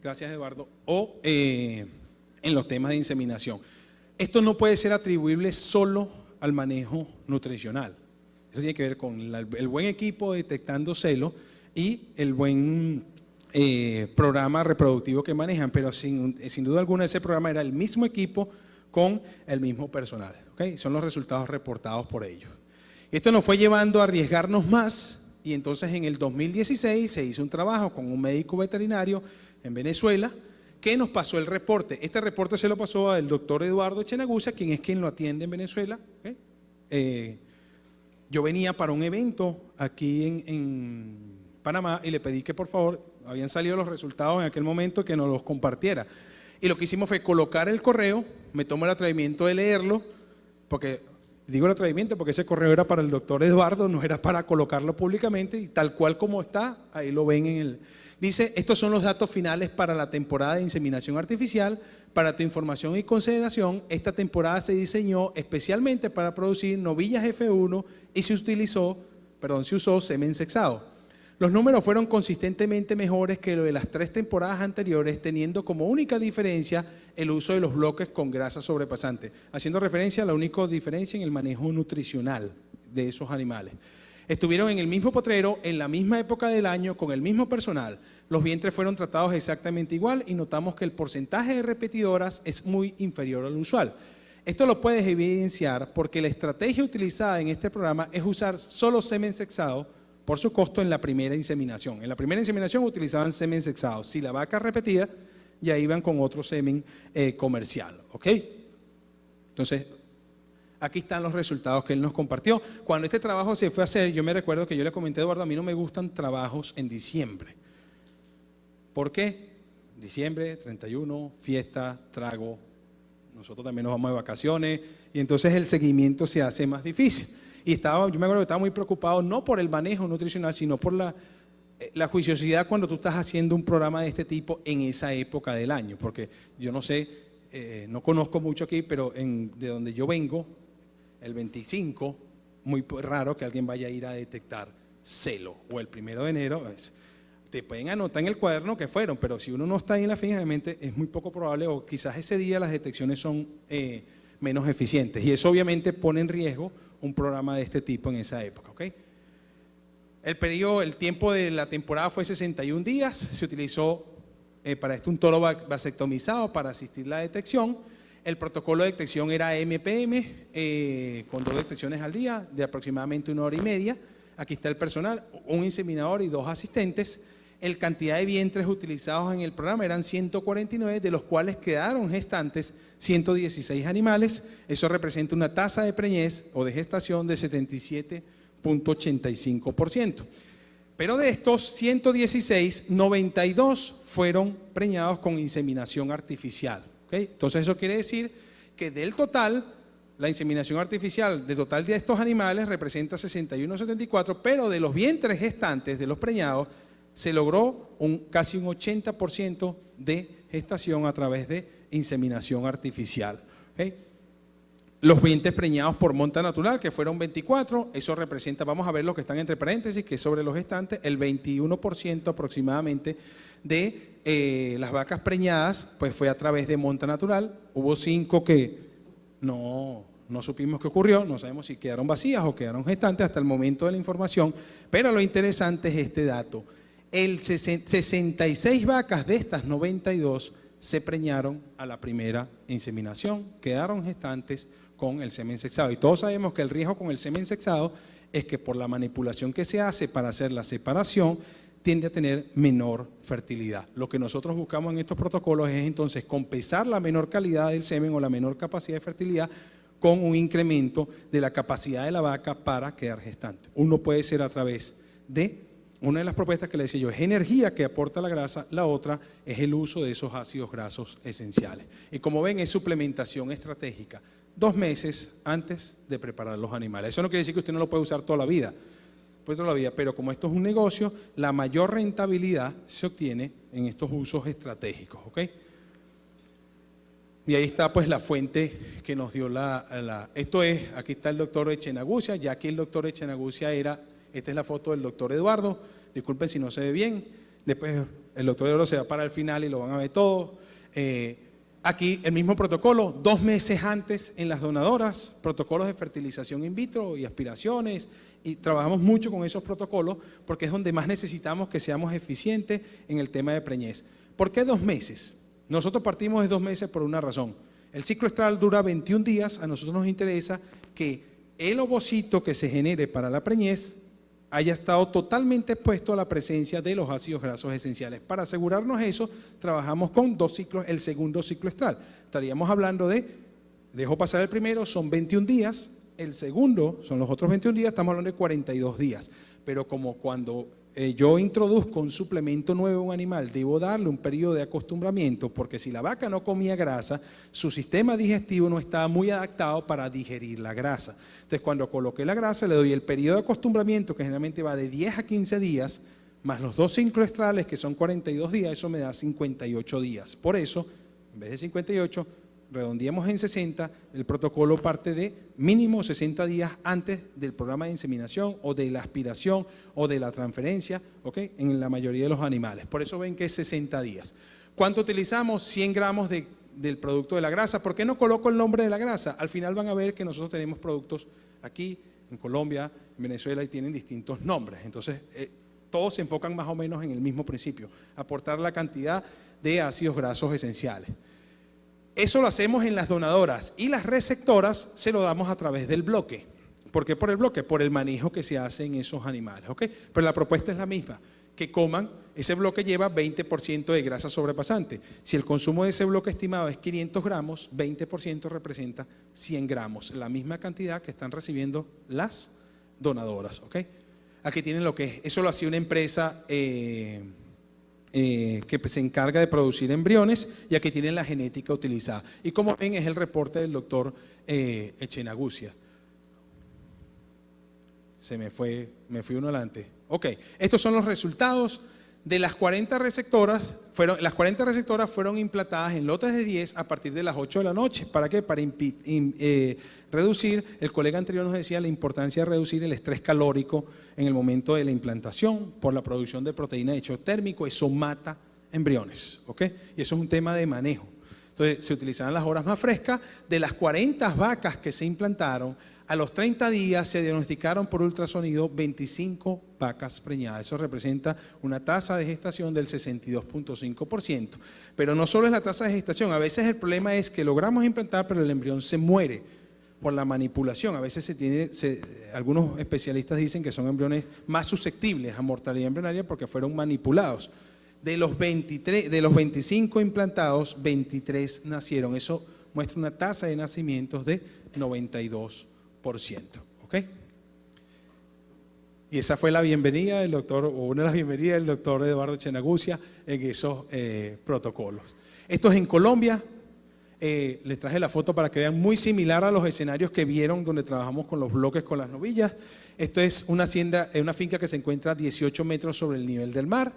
S1: gracias Eduardo, o en los temas de inseminación. Esto no puede ser atribuible solo al manejo nutricional. Eso tiene que ver con el buen equipo detectando celo y el buen programa reproductivo que manejan, pero sin duda alguna ese programa era el mismo equipo con el mismo personal. ¿Okay? Son los resultados reportados por ellos. Esto nos fue llevando a arriesgarnos más y entonces en el 2016 se hizo un trabajo con un médico veterinario en Venezuela que nos pasó el reporte. Este reporte se lo pasó al doctor Eduardo Chenaguza, quien lo atiende en Venezuela. Yo venía para un evento aquí en Panamá y le pedí que por favor, habían salido los resultados en aquel momento, que nos los compartiera. Y lo que hicimos fue colocar el correo, me tomo el atrevimiento de leerlo, digo el atrevimiento porque ese correo era para el doctor Eduardo, no era para colocarlo públicamente, y tal cual como está, ahí lo ven en el... Dice, estos son los datos finales para la temporada de inseminación artificial. Para tu información y consideración, esta temporada se diseñó especialmente para producir novillas F1 y se usó semen sexado. Los números fueron consistentemente mejores que lo de las 3 temporadas anteriores, teniendo como única diferencia el uso de los bloques con grasa sobrepasante, haciendo referencia a la única diferencia en el manejo nutricional de esos animales. Estuvieron en el mismo potrero, en la misma época del año, con el mismo personal. Los vientres fueron tratados exactamente igual y notamos que el porcentaje de repetidoras es muy inferior al usual. Esto lo puedes evidenciar porque la estrategia utilizada en este programa es usar solo semen sexado por su costo en la primera inseminación. En la primera inseminación utilizaban semen sexado. Si la vaca repetía, ya iban con otro semen comercial. ¿Ok? Entonces, aquí están los resultados que él nos compartió. Cuando este trabajo se fue a hacer, yo me recuerdo que yo le comenté a Eduardo, a mí no me gustan trabajos en diciembre. ¿Por qué? Diciembre, 31, fiesta, trago. Nosotros también nos vamos de vacaciones y entonces el seguimiento se hace más difícil. Y yo me acuerdo que estaba muy preocupado no por el manejo nutricional, sino por la juiciosidad cuando tú estás haciendo un programa de este tipo en esa época del año. Porque yo no sé, no conozco mucho aquí, pero de donde yo vengo, el 25, muy raro que alguien vaya a ir a detectar celo, o el 1 de enero, te pueden anotar en el cuaderno que fueron, pero si uno no está ahí en la fin, realmente es muy poco probable, o quizás ese día las detecciones son menos eficientes, y eso obviamente pone en riesgo un programa de este tipo en esa época, ¿ok? El tiempo de la temporada fue 61 días, se utilizó para esto un toro vasectomizado para asistir la detección. El protocolo de detección era MPM, con 2 detecciones al día, de aproximadamente 1 hora y media. Aquí está el personal, un inseminador y 2 asistentes. La cantidad de vientres utilizados en el programa eran 149, de los cuales quedaron gestantes 116 animales. Eso representa una tasa de preñez o de gestación de 77.85%. Pero de estos 116, 92 fueron preñados con inseminación artificial. ¿Okay? Entonces eso quiere decir que del total, la inseminación artificial del total de estos animales representa 61,74, pero de los vientres gestantes, de los preñados, se logró casi un 80% de gestación a través de inseminación artificial. ¿Okay? Los vientres preñados por monta natural, que fueron 24, eso representa, vamos a ver lo que están entre paréntesis, que es sobre los gestantes, el 21% aproximadamente de las vacas preñadas, pues fue a través de monta natural. Hubo 5 que no supimos qué ocurrió, no sabemos si quedaron vacías o quedaron gestantes hasta el momento de la información, pero lo interesante es este dato. 66 vacas de estas 92 se preñaron a la primera inseminación, quedaron gestantes con el semen sexado. Y todos sabemos que el riesgo con el semen sexado es que por la manipulación que se hace para hacer la separación, tiende a tener menor fertilidad. Lo que nosotros buscamos en estos protocolos es entonces compensar la menor calidad del semen o la menor capacidad de fertilidad con un incremento de la capacidad de la vaca para quedar gestante. Uno puede ser a través de, una de las propuestas que le decía yo, es energía que aporta la grasa, la otra es el uso de esos ácidos grasos esenciales. Y como ven, es suplementación estratégica, 2 meses antes de preparar los animales. Eso no quiere decir que usted no lo puede usar toda la vida, pero como esto es un negocio, la mayor rentabilidad se obtiene en estos usos estratégicos, ¿ok? Y ahí está pues la fuente que nos dio esto es, aquí está el doctor Echenagucia, ya que el doctor Echenagucia esta es la foto del doctor Eduardo, disculpen si no se ve bien, después el doctor Eduardo se va para el final y lo van a ver todo. Aquí el mismo protocolo, 2 meses antes en las donadoras, protocolos de fertilización in vitro y aspiraciones, y trabajamos mucho con esos protocolos porque es donde más necesitamos que seamos eficientes en el tema de preñez. ¿Por qué 2 meses? Nosotros partimos de 2 meses por una razón. El ciclo estral dura 21 días, a nosotros nos interesa que el ovocito que se genere para la preñez haya estado totalmente expuesto a la presencia de los ácidos grasos esenciales. Para asegurarnos eso, trabajamos con 2 ciclos, el segundo ciclo estral. Estaríamos hablando dejo pasar el primero, son 21 días, el segundo son los otros 21 días, estamos hablando de 42 días. Pero como cuando yo introduzco un suplemento nuevo a un animal, debo darle un periodo de acostumbramiento, porque si la vaca no comía grasa, su sistema digestivo no estaba muy adaptado para digerir la grasa. Entonces, cuando coloqué la grasa, le doy el periodo de acostumbramiento, que generalmente va de 10 a 15 días, más los 2 ciclos estrales, que son 42 días, eso me da 58 días. Por eso, en vez de 58, redondeamos en 60, el protocolo parte de mínimo 60 días antes del programa de inseminación o de la aspiración o de la transferencia, ¿ok? En la mayoría de los animales. Por eso ven que es 60 días. ¿Cuánto utilizamos? 100 gramos del producto de la grasa. ¿Por qué no coloco el nombre de la grasa? Al final van a ver que nosotros tenemos productos aquí, en Colombia, en Venezuela, y tienen distintos nombres. Entonces, todos se enfocan más o menos en el mismo principio, aportar la cantidad de ácidos grasos esenciales. Eso lo hacemos en las donadoras y las receptoras se lo damos a través del bloque. ¿Por qué por el bloque? Por el manejo que se hace en esos animales, ¿ok? Pero la propuesta es la misma, que coman, ese bloque lleva 20% de grasa sobrepasante. Si el consumo de ese bloque estimado es 500 gramos, 20% representa 100 gramos, la misma cantidad que están recibiendo las donadoras, ¿ok? Aquí tienen lo que es, eso lo hacía una empresa que se encarga de producir embriones, y aquí tienen la genética utilizada. Y como ven, es el reporte del doctor Echenagucia. Me fui uno adelante. Ok, estos son los resultados de las 40 receptoras. Las 40 receptoras fueron implantadas en lotes de 10 a partir de las 8 de la noche. ¿Para qué? Para reducir, el colega anterior nos decía la importancia de reducir el estrés calórico en el momento de la implantación por la producción de proteína de choque térmico. Eso mata embriones, ¿ok? Y eso es un tema de manejo. Entonces, se utilizaban las horas más frescas. De las 40 vacas que se implantaron, a los 30 días se diagnosticaron por ultrasonido 25 vacas preñadas. Eso representa una tasa de gestación del 62.5%. Pero no solo es la tasa de gestación, a veces el problema es que logramos implantar, pero el embrión se muere por la manipulación. A veces algunos especialistas dicen que son embriones más susceptibles a mortalidad embrionaria porque fueron manipulados. De los 25 implantados, 23 nacieron. Eso muestra una tasa de nacimientos de 92%. ¿Ok? Y esa fue la bienvenida del doctor, o una de las bienvenidas del doctor Eduardo Echenagucia en esos protocolos. Esto es en Colombia. Les traje la foto para que vean, muy similar a los escenarios que vieron donde trabajamos con los bloques con las novillas. Esto es una hacienda, una finca que se encuentra a 18 metros sobre el nivel del mar.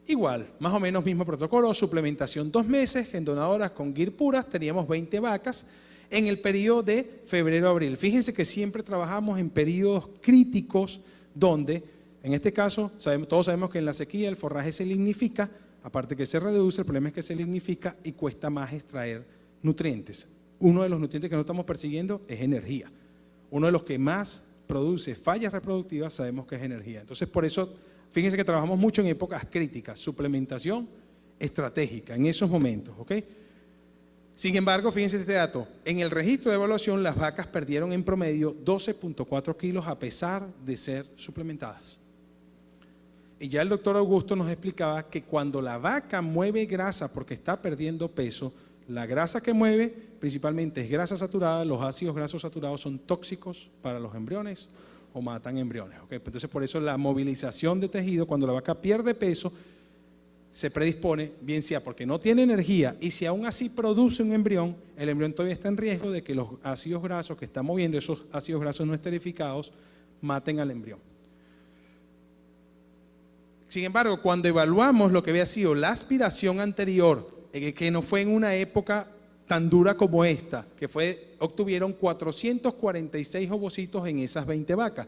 S1: Igual, más o menos mismo protocolo, suplementación 2 meses, en donadoras con GIR puras, teníamos 20 vacas en el periodo de febrero a abril. Fíjense que siempre trabajamos en periodos críticos donde, en este caso, todos sabemos que en la sequía el forraje se lignifica, aparte que se reduce, el problema es que se lignifica y cuesta más extraer nutrientes. Uno de los nutrientes que no estamos persiguiendo es energía. Uno de los que más produce fallas reproductivas sabemos que es energía. Entonces, por eso, fíjense que trabajamos mucho en épocas críticas, suplementación estratégica en esos momentos, ¿ok? Sin embargo, fíjense este dato, en el registro de evaluación las vacas perdieron en promedio 12.4 kilos a pesar de ser suplementadas. Y ya el doctor Augusto nos explicaba que cuando la vaca mueve grasa porque está perdiendo peso, la grasa que mueve principalmente es grasa saturada, los ácidos grasos saturados son tóxicos para los embriones o matan embriones. ¿Okay? Entonces, por eso la movilización de tejido, cuando la vaca pierde peso, se predispone, bien sea porque no tiene energía, y si aún así produce un embrión, el embrión todavía está en riesgo de que los ácidos grasos que está moviendo, esos ácidos grasos no esterificados, maten al embrión. Sin embargo, cuando evaluamos lo que había sido la aspiración anterior, que no fue en una época tan dura como esta, que obtuvieron 446 ovocitos en esas 20 vacas.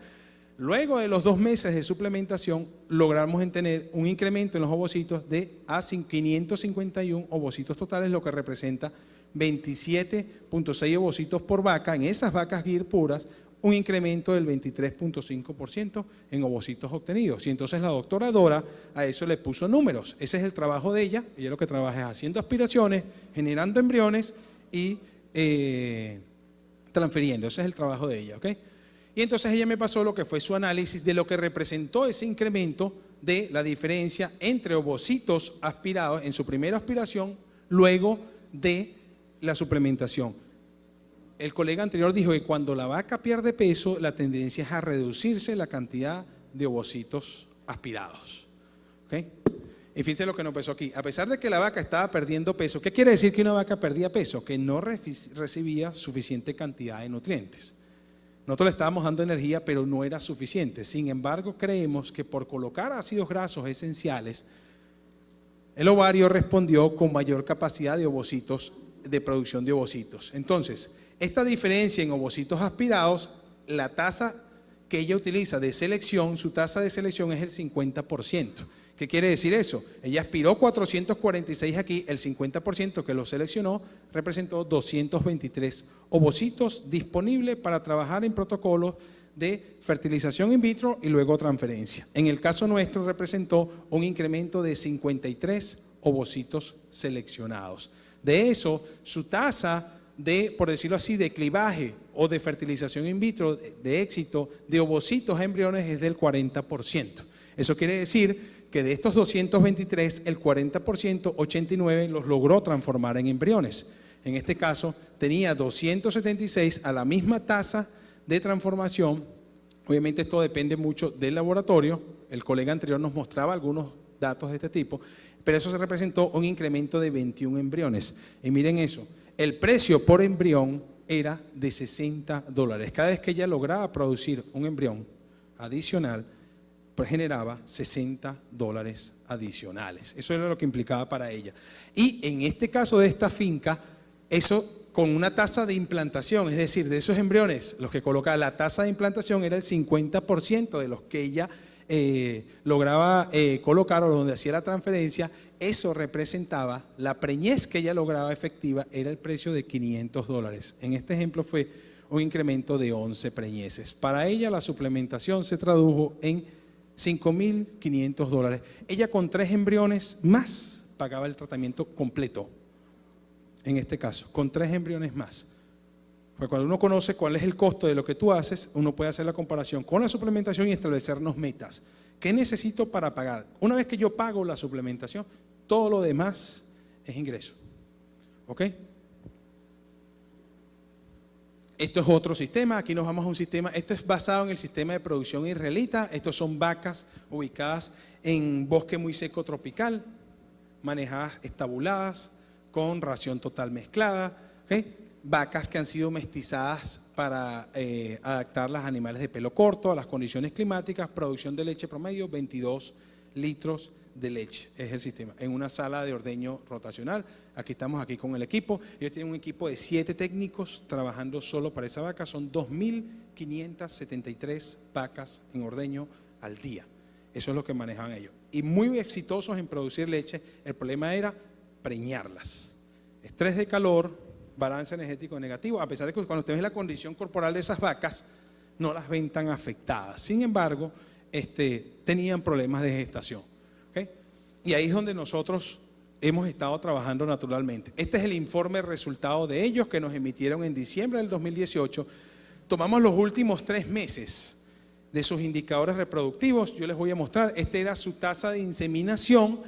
S1: Luego de los 2 meses de suplementación, logramos tener un incremento en los ovocitos de 551 ovocitos totales, lo que representa 27.6 ovocitos por vaca. En esas vacas GIR puras, un incremento del 23.5% en ovocitos obtenidos. Y entonces la doctora Dora a eso le puso números. Ese es el trabajo de ella. Ella lo que trabaja es haciendo aspiraciones, generando embriones y transfiriendo. Ese es el trabajo de ella, ¿ok? Y entonces ella me pasó lo que fue su análisis de lo que representó ese incremento de la diferencia entre ovocitos aspirados en su primera aspiración luego de la suplementación. El colega anterior dijo que cuando la vaca pierde peso, la tendencia es a reducirse la cantidad de ovocitos aspirados. ¿Okay? Y fíjense lo que nos pasó aquí. A pesar de que la vaca estaba perdiendo peso, ¿qué quiere decir que una vaca perdía peso? Que no recibía suficiente cantidad de nutrientes. Nosotros le estábamos dando energía, pero no era suficiente. Sin embargo, creemos que por colocar ácidos grasos esenciales, el ovario respondió con mayor capacidad de ovocitos de producción de ovocitos. Entonces, esta diferencia en ovocitos aspirados, la tasa que ella utiliza de selección, su tasa de selección es el 50%. ¿Qué quiere decir eso? Ella aspiró 446 aquí, el 50% que lo seleccionó representó 223 ovocitos disponibles para trabajar en protocolos de fertilización in vitro y luego transferencia. En el caso nuestro representó un incremento de 53 ovocitos seleccionados. De eso, su tasa de, por decirlo así, de clivaje o de fertilización in vitro de éxito de ovocitos a embriones es del 40%. Eso quiere decir que de estos 223, el 40%, 89, los logró transformar en embriones. En este caso, tenía 276 a la misma tasa de transformación. Obviamente esto depende mucho del laboratorio. El colega anterior nos mostraba algunos datos de este tipo, pero eso se representó un incremento de 21 embriones. Y miren eso, el precio por embrión era de $60. Cada vez que ella lograba producir un embrión adicional, pues generaba $60 adicionales. Eso era lo que implicaba para ella. Y en este caso de esta finca, eso con una tasa de implantación, es decir, de esos embriones, los que colocaba, la tasa de implantación era el 50% de los que ella lograba colocar o donde hacía la transferencia. Eso representaba, la preñez que ella lograba efectiva era el precio de $500. En este ejemplo fue un incremento de 11 preñeces. Para ella la suplementación se tradujo en $5.500. Ella con 3 embriones más pagaba el tratamiento completo. En este caso, con 3 embriones más. Porque cuando uno conoce cuál es el costo de lo que tú haces, uno puede hacer la comparación con la suplementación y establecernos metas. ¿Qué necesito para pagar? Una vez que yo pago la suplementación, todo lo demás es ingreso. ¿Ok? Esto es otro sistema, aquí nos vamos a un sistema, esto es basado en el sistema de producción israelita. Estos son vacas ubicadas en bosque muy seco tropical, manejadas estabuladas, con ración total mezclada, ¿okay? Vacas que han sido mestizadas para adaptarlas a animales de pelo corto, a las condiciones climáticas, producción de leche promedio, 22 litros de leche, es el sistema, en una sala de ordeño rotacional. Aquí estamos aquí con el equipo, ellos tienen un equipo de 7 técnicos trabajando solo para esa vaca, son 2.573 vacas en ordeño al día, eso es lo que manejaban ellos, y muy exitosos en producir leche. El problema era preñarlas, estrés de calor, balance energético negativo, a pesar de que cuando usted ve la condición corporal de esas vacas, no las ven tan afectadas, sin embargo, tenían problemas de gestación. ¿Okay? Y ahí es donde nosotros hemos estado trabajando naturalmente. Este es el informe resultado de ellos que nos emitieron en diciembre del 2018. Tomamos los últimos 3 meses de sus indicadores reproductivos. Yo les voy a mostrar, esta era su tasa de inseminación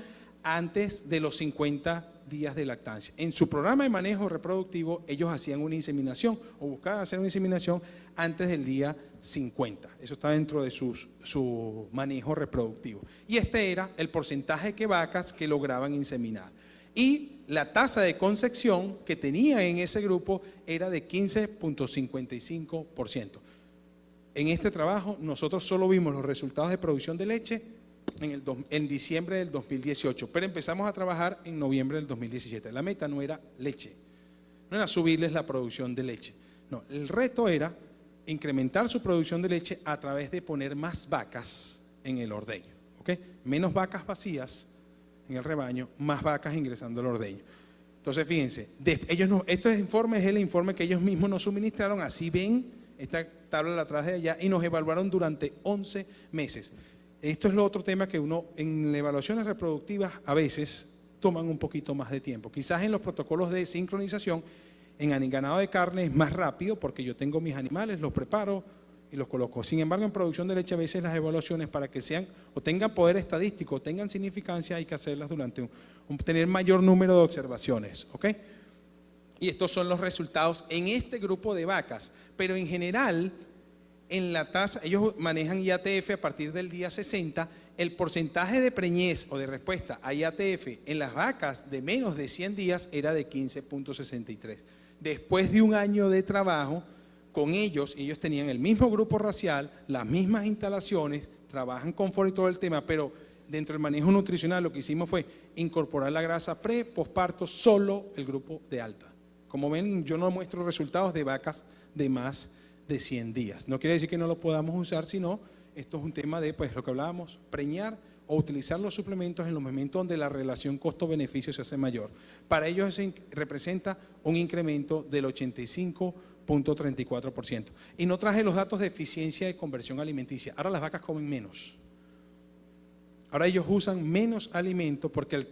S1: antes de los 50 días de lactancia. En su programa de manejo reproductivo, ellos hacían una inseminación o buscaban hacer una inseminación antes del día 50. Eso está dentro de su manejo reproductivo. Y este era el porcentaje de vacas que lograban inseminar. Y la tasa de concepción que tenía en ese grupo era de 15.55%. En este trabajo nosotros solo vimos los resultados de producción de leche en diciembre del 2018, pero empezamos a trabajar en noviembre del 2017. La meta no era leche, no era subirles la producción de leche. No, el reto era incrementar su producción de leche a través de poner más vacas en el ordeño. ¿Okay? Menos vacas vacías en el rebaño, más vacas ingresando al ordeño. Entonces, fíjense, este informe es el informe que ellos mismos nos suministraron. Así ven esta tabla de atrás de allá, y nos evaluaron durante 11 meses. Esto es lo otro tema que uno en evaluaciones reproductivas a veces toman un poquito más de tiempo. Quizás en los protocolos de sincronización, en ganado de carne es más rápido porque yo tengo mis animales, los preparo y los coloco. Sin embargo, en producción de leche a veces las evaluaciones, para que sean o tengan poder estadístico o tengan significancia, hay que hacerlas durante tener mayor número de observaciones. ¿Ok? Y estos son los resultados en este grupo de vacas, pero en general, en la tasa, ellos manejan IATF a partir del día 60, el porcentaje de preñez o de respuesta a IATF en las vacas de menos de 100 días era de 15.63. Después de un año de trabajo con ellos tenían el mismo grupo racial, las mismas instalaciones, trabajan con foro y todo el tema, pero dentro del manejo nutricional lo que hicimos fue incorporar la grasa post-parto, solo el grupo de alta. Como ven, yo no muestro resultados de vacas de más de 100 días. No quiere decir que no lo podamos usar, sino esto es un tema de, pues, lo que hablábamos, preñar o utilizar los suplementos en los momentos donde la relación costo-beneficio se hace mayor. Para ellos eso representa un incremento del 85.34%. Y no traje los datos de eficiencia de conversión alimenticia. Ahora las vacas comen menos. Ahora ellos usan menos alimento porque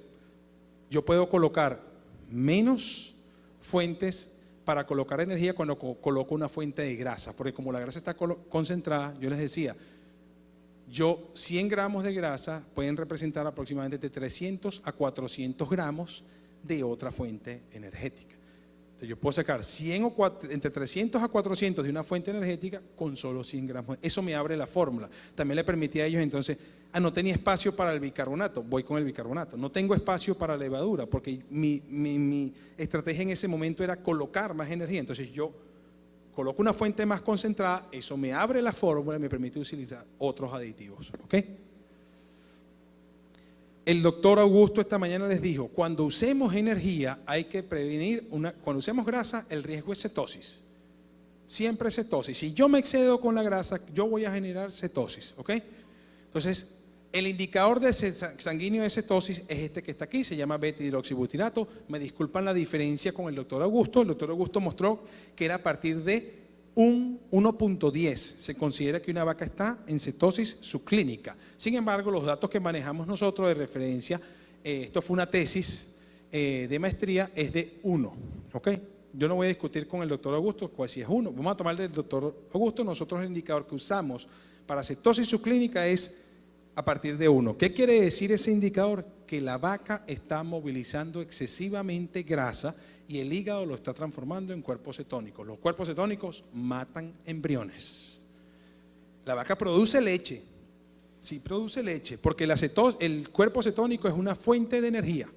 S1: yo puedo colocar menos fuentes para colocar energía cuando coloco una fuente de grasa, porque como la grasa está concentrada, yo les decía, 100 gramos de grasa pueden representar aproximadamente de 300 a 400 gramos de otra fuente energética. Entonces yo puedo sacar entre 300 a 400 de una fuente energética con solo 100 gramos. Eso me abre la fórmula. También le permitía a ellos entonces, no tenía espacio para el bicarbonato, voy con el bicarbonato. No tengo espacio para la levadura porque mi estrategia en ese momento era colocar más energía. Entonces yo coloco una fuente más concentrada, eso me abre la fórmula y me permite utilizar otros aditivos. ¿Ok? El doctor Augusto esta mañana les dijo, cuando usemos energía hay que prevenir, cuando usemos grasa el riesgo es cetosis. Siempre cetosis. Si yo me excedo con la grasa, yo voy a generar cetosis. ¿Ok? Entonces, el indicador de sanguíneo de cetosis es este que está aquí, se llama beta-hidroxibutirato. Me disculpan la diferencia con el doctor Augusto. El doctor Augusto mostró que era a partir de 1.10. Se considera que una vaca está en cetosis subclínica. Sin embargo, los datos que manejamos nosotros de referencia, esto fue una tesis de maestría, es de 1. ¿Ok? Yo no voy a discutir con el doctor Augusto cuál si es 1. Vamos a tomar del doctor Augusto. Nosotros el indicador que usamos para cetosis subclínica es a partir de 1. ¿Qué quiere decir ese indicador? Que la vaca está movilizando excesivamente grasa y el hígado lo está transformando en cuerpos cetónicos. Los cuerpos cetónicos matan embriones. La vaca produce leche. Sí, produce leche, porque el cuerpo cetónico es una fuente de energía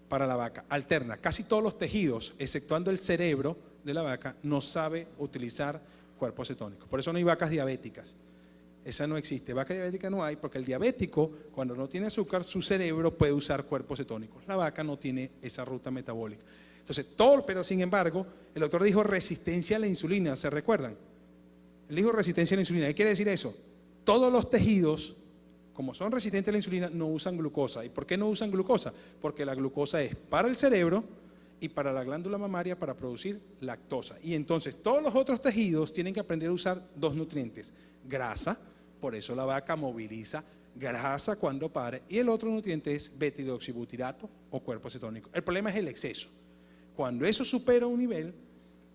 S1: para la vaca, alterna. Casi todos los tejidos, exceptuando el cerebro de la vaca, no sabe utilizar cuerpos cetónicos. Por eso no hay vacas diabéticas. Esa no existe. Vaca diabética no hay porque el diabético, cuando no tiene azúcar, su cerebro puede usar cuerpos cetónicos. La vaca no tiene esa ruta metabólica. Entonces, pero sin embargo, el doctor dijo resistencia a la insulina, ¿se recuerdan? Él dijo resistencia a la insulina. ¿Qué quiere decir eso? Todos los tejidos, como son resistentes a la insulina, no usan glucosa. ¿Y por qué no usan glucosa? Porque la glucosa es para el cerebro y para la glándula mamaria para producir lactosa. Y entonces todos los otros tejidos tienen que aprender a usar dos nutrientes, grasa. Por eso la vaca moviliza grasa cuando pare. Y el otro nutriente es beta-hidroxibutirato o cuerpo cetónico. El problema es el exceso. Cuando eso supera un nivel,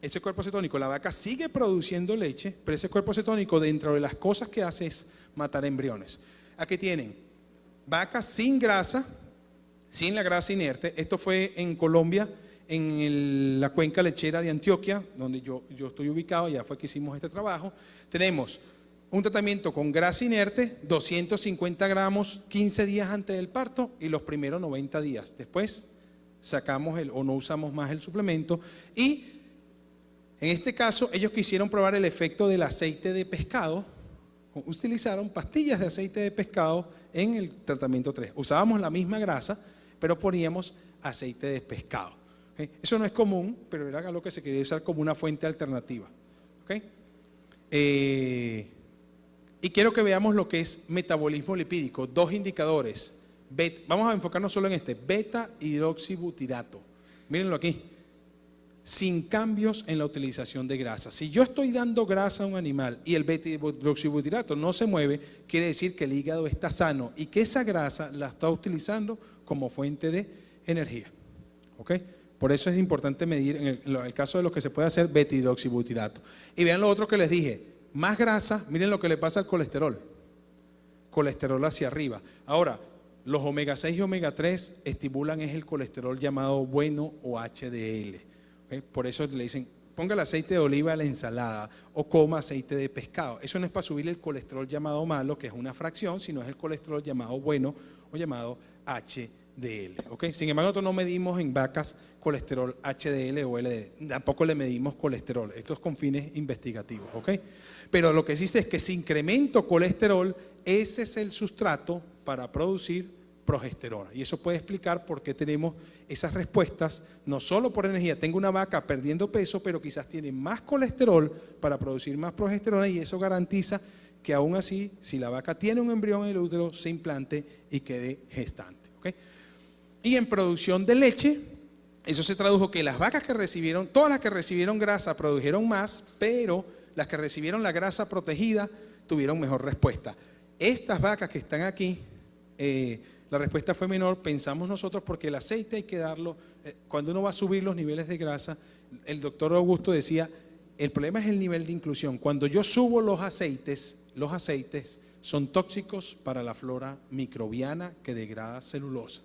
S1: ese cuerpo cetónico, la vaca sigue produciendo leche, pero ese cuerpo cetónico dentro de las cosas que hace es matar embriones. Aquí tienen vacas sin grasa, sin la grasa inerte. Esto fue en Colombia, en la cuenca lechera de Antioquia, donde yo estoy ubicado, ya fue que hicimos este trabajo. Tenemos un tratamiento con grasa inerte, 250 gramos 15 días antes del parto y los primeros 90 días. Después sacamos o no usamos más el suplemento. Y en este caso, ellos quisieron probar el efecto del aceite de pescado. Utilizaron pastillas de aceite de pescado en el tratamiento 3. Usábamos la misma grasa, pero poníamos aceite de pescado. ¿Okay? Eso no es común, pero era algo que se quería usar como una fuente alternativa. ¿Okay? Y quiero que veamos lo que es metabolismo lipídico. Dos indicadores. Vamos a enfocarnos solo en este. Beta-hidroxibutirato. Mírenlo aquí. Sin cambios en la utilización de grasa. Si yo estoy dando grasa a un animal y el beta-hidroxibutirato no se mueve, quiere decir que el hígado está sano y que esa grasa la está utilizando como fuente de energía. ¿Ok? Por eso es importante medir, en el caso de lo que se puede hacer, beta-hidroxibutirato. Y vean lo otro que les dije. Más grasa, miren lo que le pasa al colesterol. Colesterol hacia arriba. Ahora, los omega 6 y omega 3 estimulan es el colesterol llamado bueno o HDL. ¿Okay? Por eso le dicen, ponga el aceite de oliva a la ensalada o coma aceite de pescado. Eso no es para subir el colesterol llamado malo, que es una fracción, sino es el colesterol llamado bueno o llamado HDL. ¿Okay? Sin embargo, nosotros no medimos en vacas colesterol HDL o LDL. Tampoco le medimos colesterol. Esto es con fines investigativos. ¿Okay? Pero lo que dice es que si incremento colesterol, ese es el sustrato para producir progesterona. Y eso puede explicar por qué tenemos esas respuestas, no solo por energía. Tengo una vaca perdiendo peso, pero quizás tiene más colesterol para producir más progesterona, y eso garantiza que aún así, si la vaca tiene un embrión en el útero, se implante y quede gestante. ¿Okay? Y en producción de leche, eso se tradujo que las vacas que recibieron, todas las que recibieron grasa produjeron más, pero las que recibieron la grasa protegida tuvieron mejor respuesta. Estas vacas que están aquí, la respuesta fue menor, pensamos nosotros, porque el aceite hay que darlo, cuando uno va a subir los niveles de grasa, el doctor Augusto decía, el problema es el nivel de inclusión. Cuando yo subo los aceites son tóxicos para la flora microbiana que degrada celulosa.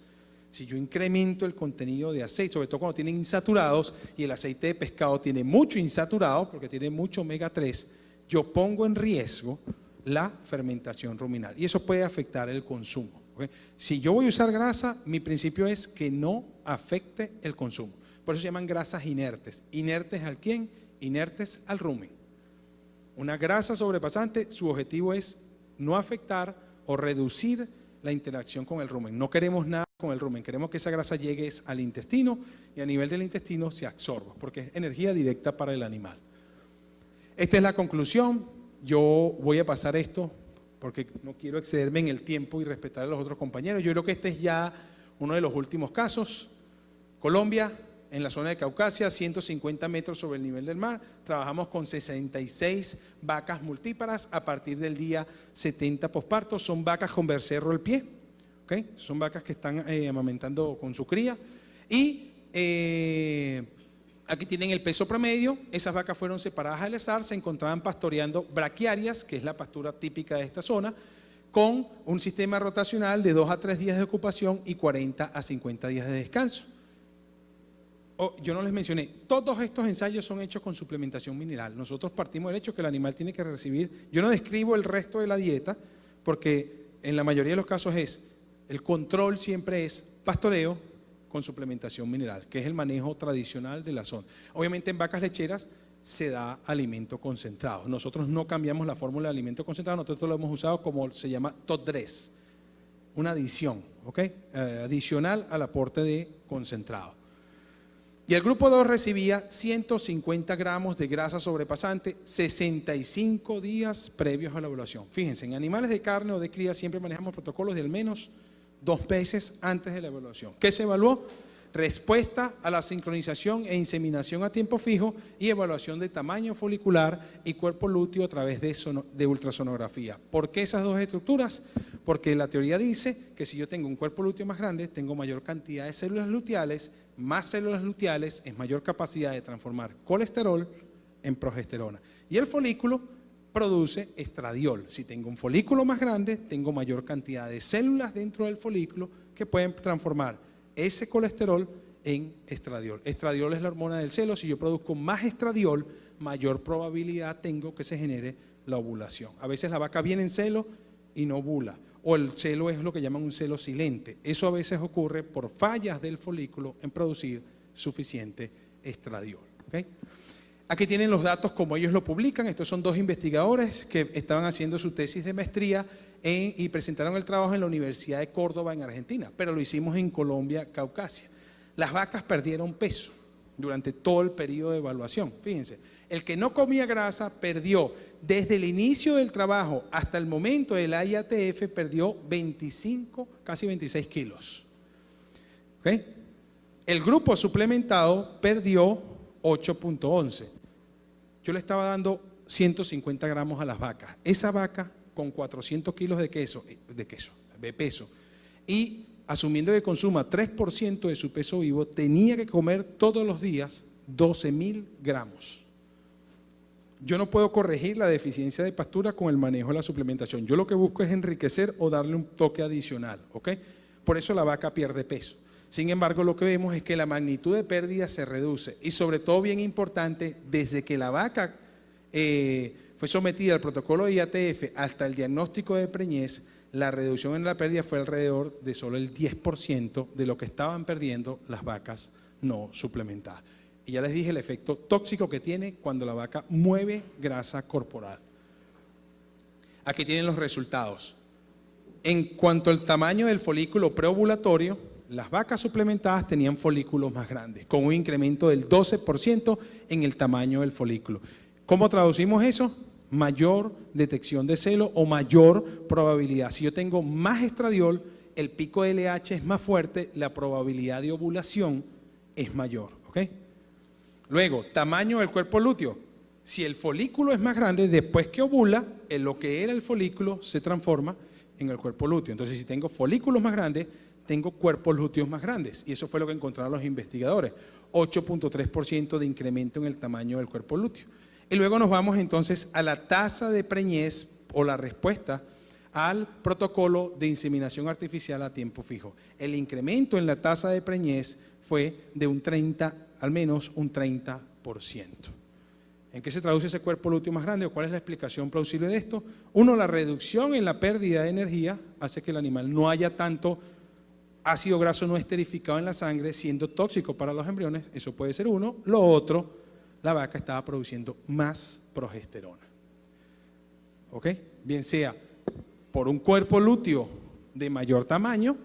S1: Si yo incremento el contenido de aceite, sobre todo cuando tienen insaturados, y el aceite de pescado tiene mucho insaturado porque tiene mucho omega 3, yo pongo en riesgo la fermentación ruminal y eso puede afectar el consumo. ¿Okay? Si yo voy a usar grasa, mi principio es que no afecte el consumo. Por eso se llaman grasas inertes. ¿Inertes al quién? Inertes al rumen. Una grasa sobrepasante, su objetivo es no afectar o reducir la interacción con el rumen. No queremos nada con el rumen, queremos que esa grasa llegue al intestino y a nivel del intestino se absorba, porque es energía directa para el animal. Esta es la conclusión. Yo voy a pasar esto porque no quiero excederme en el tiempo y respetar a los otros compañeros. Yo creo que este es ya uno de los últimos casos. Colombia, en la zona de Caucasia, 150 metros sobre el nivel del mar. Trabajamos con 66 vacas multíparas a partir del día 70 posparto. Son vacas con becerro al pie, ¿okay? Son vacas que están amamentando con su cría. Y aquí tienen el peso promedio. Esas vacas fueron separadas al azar, se encontraban pastoreando braquiarias, que es la pastura típica de esta zona, con un sistema rotacional de 2 a 3 días de ocupación y 40 a 50 días de descanso. Yo no les mencioné, todos estos ensayos son hechos con suplementación mineral. Nosotros partimos del hecho que el animal tiene que recibir, yo no describo el resto de la dieta, porque en la mayoría de los casos el control siempre es pastoreo con suplementación mineral, que es el manejo tradicional de la zona. Obviamente en vacas lecheras se da alimento concentrado. Nosotros no cambiamos la fórmula de alimento concentrado, nosotros lo hemos usado como se llama top dress, una adición, ¿ok? Adicional al aporte de concentrado. Y el grupo 2 recibía 150 gramos de grasa sobrepasante 65 días previos a la evaluación. Fíjense, en animales de carne o de cría siempre manejamos protocolos de al menos 2 meses antes de la evaluación. ¿Qué se evaluó? Respuesta a la sincronización e inseminación a tiempo fijo y evaluación de tamaño folicular y cuerpo lúteo a través de ultrasonografía. ¿Por qué esas dos estructuras? Porque la teoría dice que si yo tengo un cuerpo lúteo más grande, tengo mayor cantidad de células luteales, más células luteales es mayor capacidad de transformar colesterol en progesterona. Y el folículo produce estradiol. Si tengo un folículo más grande, tengo mayor cantidad de células dentro del folículo que pueden transformar ese colesterol en estradiol. Estradiol es la hormona del celo. Si yo produzco más estradiol, mayor probabilidad tengo que se genere la ovulación. A veces la vaca viene en celo y no ovula, o el celo es lo que llaman un celo silente. Eso a veces ocurre por fallas del folículo en producir suficiente estradiol. ¿Okay? Aquí tienen los datos como ellos lo publican. Estos son 2 investigadores que estaban haciendo su tesis de maestría y presentaron el trabajo en la Universidad de Córdoba en Argentina, pero lo hicimos en Colombia, Caucasia. Las vacas perdieron peso durante todo el periodo de evaluación. Fíjense, el que no comía grasa perdió desde el inicio del trabajo hasta el momento del IATF, perdió 25, casi 26 kilos. ¿Okay? El grupo suplementado perdió 8.11. Yo le estaba dando 150 gramos a las vacas. Esa vaca con 400 kilos de peso, y asumiendo que consuma 3% de su peso vivo, tenía que comer todos los días 12.000 gramos. Yo no puedo corregir la deficiencia de pastura con el manejo de la suplementación. Yo lo que busco es enriquecer o darle un toque adicional, ¿ok? Por eso la vaca pierde peso. Sin embargo, lo que vemos es que la magnitud de pérdida se reduce y, sobre todo, bien importante, desde que la vaca fue sometida al protocolo de IATF hasta el diagnóstico de preñez, la reducción en la pérdida fue alrededor de solo el 10% de lo que estaban perdiendo las vacas no suplementadas. Y ya les dije el efecto tóxico que tiene cuando la vaca mueve grasa corporal. Aquí tienen los resultados. En cuanto al tamaño del folículo preovulatorio, las vacas suplementadas tenían folículos más grandes, con un incremento del 12% en el tamaño del folículo. ¿Cómo traducimos eso? Mayor detección de celo o mayor probabilidad. Si yo tengo más estradiol, el pico de LH es más fuerte, la probabilidad de ovulación es mayor. ¿Ok? Luego, tamaño del cuerpo lúteo. Si el folículo es más grande, después que ovula, lo que era el folículo se transforma en el cuerpo lúteo. Entonces, si tengo folículos más grandes, tengo cuerpos lúteos más grandes. Y eso fue lo que encontraron los investigadores. 8.3% de incremento en el tamaño del cuerpo lúteo. Y luego nos vamos entonces a la tasa de preñez o la respuesta al protocolo de inseminación artificial a tiempo fijo. El incremento en la tasa de preñez fue de un 30, al menos un 30%. ¿En qué se traduce ese cuerpo lúteo más grande o cuál es la explicación plausible de esto? Uno, la reducción en la pérdida de energía hace que el animal no haya tanto ácido graso no esterificado en la sangre, siendo tóxico para los embriones. Eso puede ser uno. Lo otro, la vaca estaba produciendo más progesterona. ¿Ok? Bien sea por un cuerpo lúteo de mayor tamaño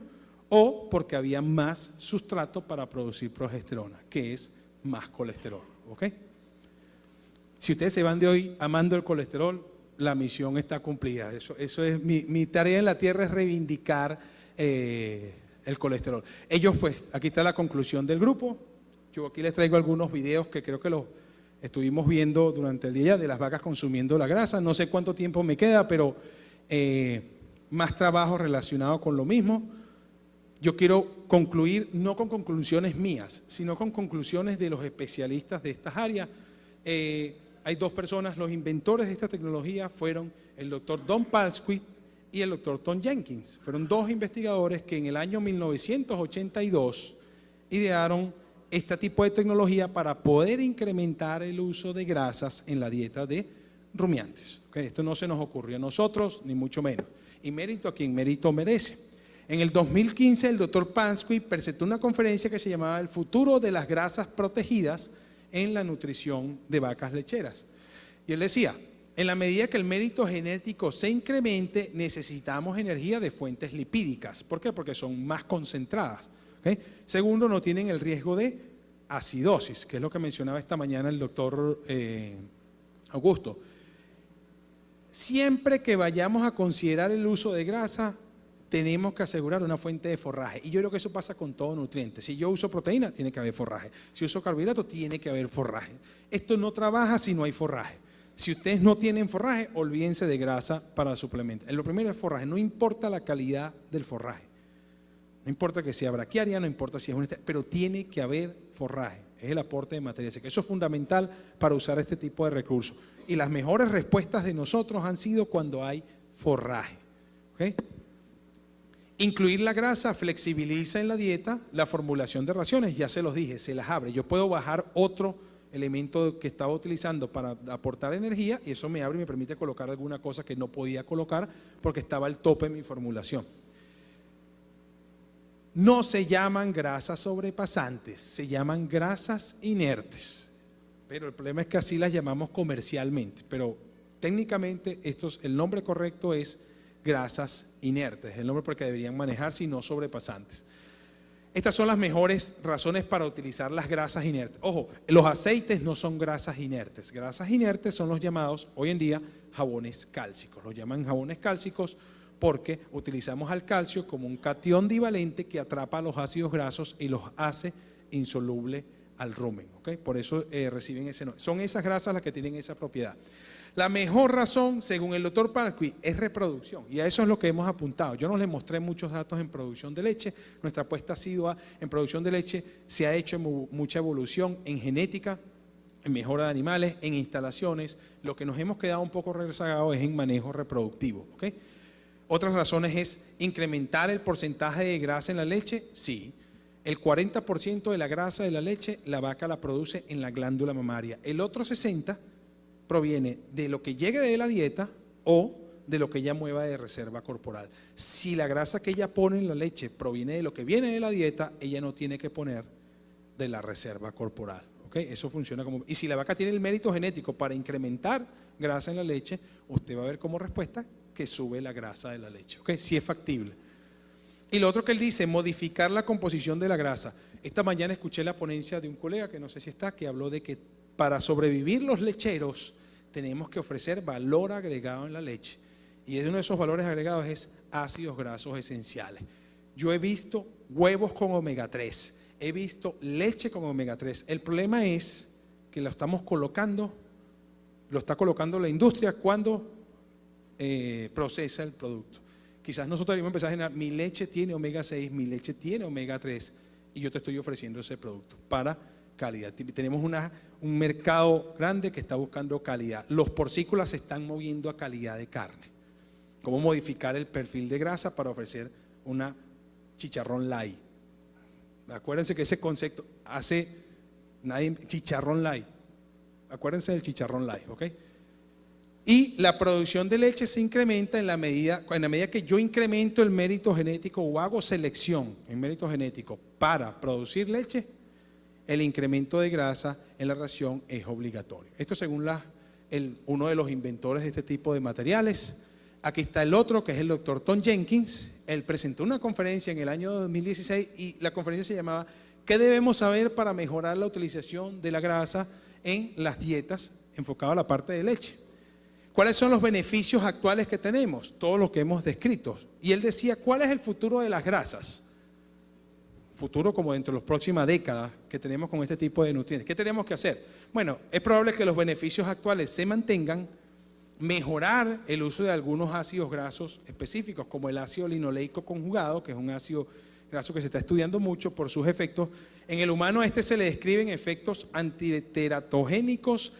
S1: o porque había más sustrato para producir progesterona, que es más colesterol. ¿Ok? Si ustedes se van de hoy amando el colesterol, la misión está cumplida. Eso es mi tarea en la tierra, es reivindicar el colesterol. Ellos, pues, aquí está la conclusión del grupo. Yo aquí les traigo algunos videos que creo que los estuvimos viendo durante el día de las vacas consumiendo la grasa. No sé cuánto tiempo me queda, pero más trabajo relacionado con lo mismo. Yo quiero concluir, no con conclusiones mías, sino con conclusiones de los especialistas de estas áreas. Hay dos personas, los inventores de esta tecnología fueron el doctor Don Palsquit y el doctor Tom Jenkins. Fueron dos investigadores que en el año 1982 idearon este tipo de tecnología para poder incrementar el uso de grasas en la dieta de rumiantes. ¿Okay? Esto no se nos ocurrió a nosotros, ni mucho menos. Y mérito a quien mérito merece. En el 2015 el doctor Palsquit presentó una conferencia que se llamaba El futuro de las grasas protegidas en la nutrición de vacas lecheras. Y él decía, en la medida que el mérito genético se incremente, necesitamos energía de fuentes lipídicas. ¿Por qué? Porque son más concentradas. ¿Okay? Segundo, no tienen el riesgo de acidosis, que es lo que mencionaba esta mañana el doctor Augusto. Siempre que vayamos a considerar el uso de grasa, tenemos que asegurar una fuente de forraje. Y yo creo que eso pasa con todo nutriente. Si yo uso proteína, tiene que haber forraje. Si uso carbohidratos, tiene que haber forraje. Esto no trabaja si no hay forraje. Si ustedes no tienen forraje, olvídense de grasa para suplementar. Lo primero es forraje. No importa la calidad del forraje. No importa que sea braquiaria, no importa si es pero tiene que haber forraje. Es el aporte de materia seca. Eso es fundamental para usar este tipo de recursos. Y las mejores respuestas de nosotros han sido cuando hay forraje. ¿Okay? Incluir la grasa flexibiliza en la dieta la formulación de raciones, ya se los dije, se las abre. Yo puedo bajar otro elemento que estaba utilizando para aportar energía y eso me abre y me permite colocar alguna cosa que no podía colocar porque estaba al tope en mi formulación. No se llaman grasas sobrepasantes, se llaman grasas inertes. Pero el problema es que así las llamamos comercialmente, pero técnicamente el nombre correcto es grasas inertes, el nombre porque deberían manejarse y no sobrepasantes. Estas son las mejores razones para utilizar las grasas inertes. Ojo, los aceites no son grasas inertes. Grasas inertes son los llamados, hoy en día, jabones cálcicos. Los llaman jabones cálcicos porque utilizamos al calcio como un catión divalente que atrapa los ácidos grasos y los hace insoluble al rumen. ¿Okay? Por eso reciben ese nombre. Son esas grasas las que tienen esa propiedad. La mejor razón, según el doctor Palsquit, es reproducción. Y a eso es lo que hemos apuntado. Yo no les mostré muchos datos en producción de leche. Nuestra apuesta ha sido en producción de leche. Se ha hecho mucha evolución en genética, en mejora de animales, en instalaciones. Lo que nos hemos quedado un poco rezagados es en manejo reproductivo. ¿Okay? Otras razones es incrementar el porcentaje de grasa en la leche. Sí. El 40% de la grasa de la leche, la vaca la produce en la glándula mamaria. El otro 60% proviene de lo que llegue de la dieta o de lo que ella mueva de reserva corporal. Si la grasa que ella pone en la leche proviene de lo que viene de la dieta, ella no tiene que poner de la reserva corporal. ¿Okay? Eso funciona como... Y si la vaca tiene el mérito genético para incrementar grasa en la leche, usted va a ver como respuesta que sube la grasa de la leche. ¿Ok? Sí es factible. Y lo otro que él dice, modificar la composición de la grasa. Esta mañana escuché la ponencia de un colega, que no sé si está, que habló de que para sobrevivir los lecheros tenemos que ofrecer valor agregado en la leche. Y uno de esos valores agregados es ácidos grasos esenciales. Yo he visto huevos con omega 3, he visto leche con omega 3. El problema es que lo estamos colocando, lo está colocando la industria cuando procesa el producto. Quizás nosotros debemos empezar a generar, mi leche tiene omega 6, mi leche tiene omega 3 y yo te estoy ofreciendo ese producto para calidad. Tenemos un mercado grande que está buscando calidad. Los porcícolas se están moviendo a calidad de carne. Cómo modificar el perfil de grasa para ofrecer una chicharrón light. Acuérdense que ese concepto chicharrón light. Acuérdense del chicharrón light, ¿ok? Y la producción de leche se incrementa en la medida que yo incremento el mérito genético o hago selección en mérito genético para producir leche, el incremento de grasa en la ración es obligatorio. Esto según uno de los inventores de este tipo de materiales. Aquí está el otro, que es el doctor Tom Jenkins. Él presentó una conferencia en el año 2016 y la conferencia se llamaba ¿Qué debemos saber para mejorar la utilización de la grasa en las dietas enfocado a la parte de leche? ¿Cuáles son los beneficios actuales que tenemos? Todo lo que hemos descrito. Y él decía, ¿cuál es el futuro de las grasas? Futuro como dentro de las próximas décadas que tenemos con este tipo de nutrientes. ¿Qué tenemos que hacer? Bueno, es probable que los beneficios actuales se mantengan, mejorar el uso de algunos ácidos grasos específicos, como el ácido linoleico conjugado, que es un ácido graso que se está estudiando mucho por sus efectos. En el humano se le describen efectos antiteratogénicos,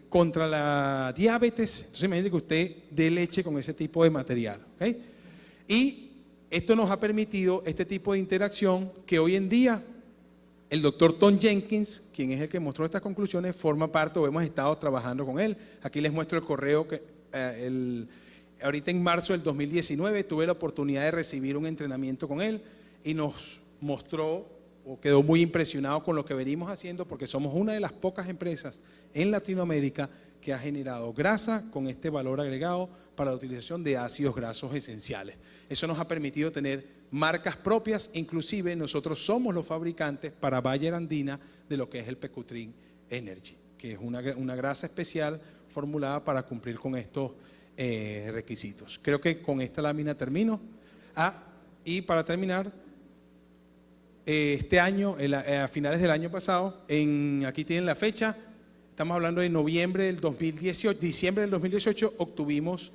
S1: contra la diabetes. Entonces imagínate que usted dé leche con ese tipo de material, ¿okay? Y esto nos ha permitido este tipo de interacción que hoy en día el doctor Tom Jenkins, quien es el que mostró estas conclusiones, forma parte o hemos estado trabajando con él. Aquí les muestro el correo que ahorita en marzo del 2019 tuve la oportunidad de recibir un entrenamiento con él y nos mostró o quedó muy impresionado con lo que venimos haciendo, porque somos una de las pocas empresas en Latinoamérica que ha generado grasa con este valor agregado para la utilización de ácidos grasos esenciales. Eso nos ha permitido tener marcas propias, inclusive nosotros somos los fabricantes para Bayer Andina de lo que es el Pecutrin Energy, que es una grasa especial formulada para cumplir con estos requisitos. Creo que con esta lámina termino. Y para terminar, este año, a finales del año pasado, aquí tienen la fecha, estamos hablando de noviembre del 2018, diciembre del 2018, obtuvimos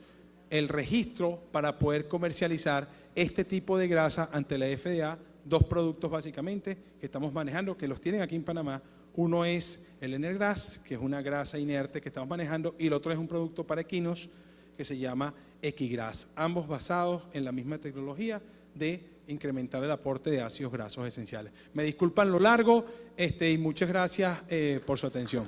S1: el registro para poder comercializar este tipo de grasa ante la FDA, 2 productos básicamente que estamos manejando, que los tienen aquí en Panamá. Uno es el Energras, que es una grasa inerte que estamos manejando, y el otro es un producto para equinos que se llama Equigras, ambos basados en la misma tecnología de incrementar el aporte de ácidos grasos esenciales. Me disculpan lo largo y muchas gracias por su atención.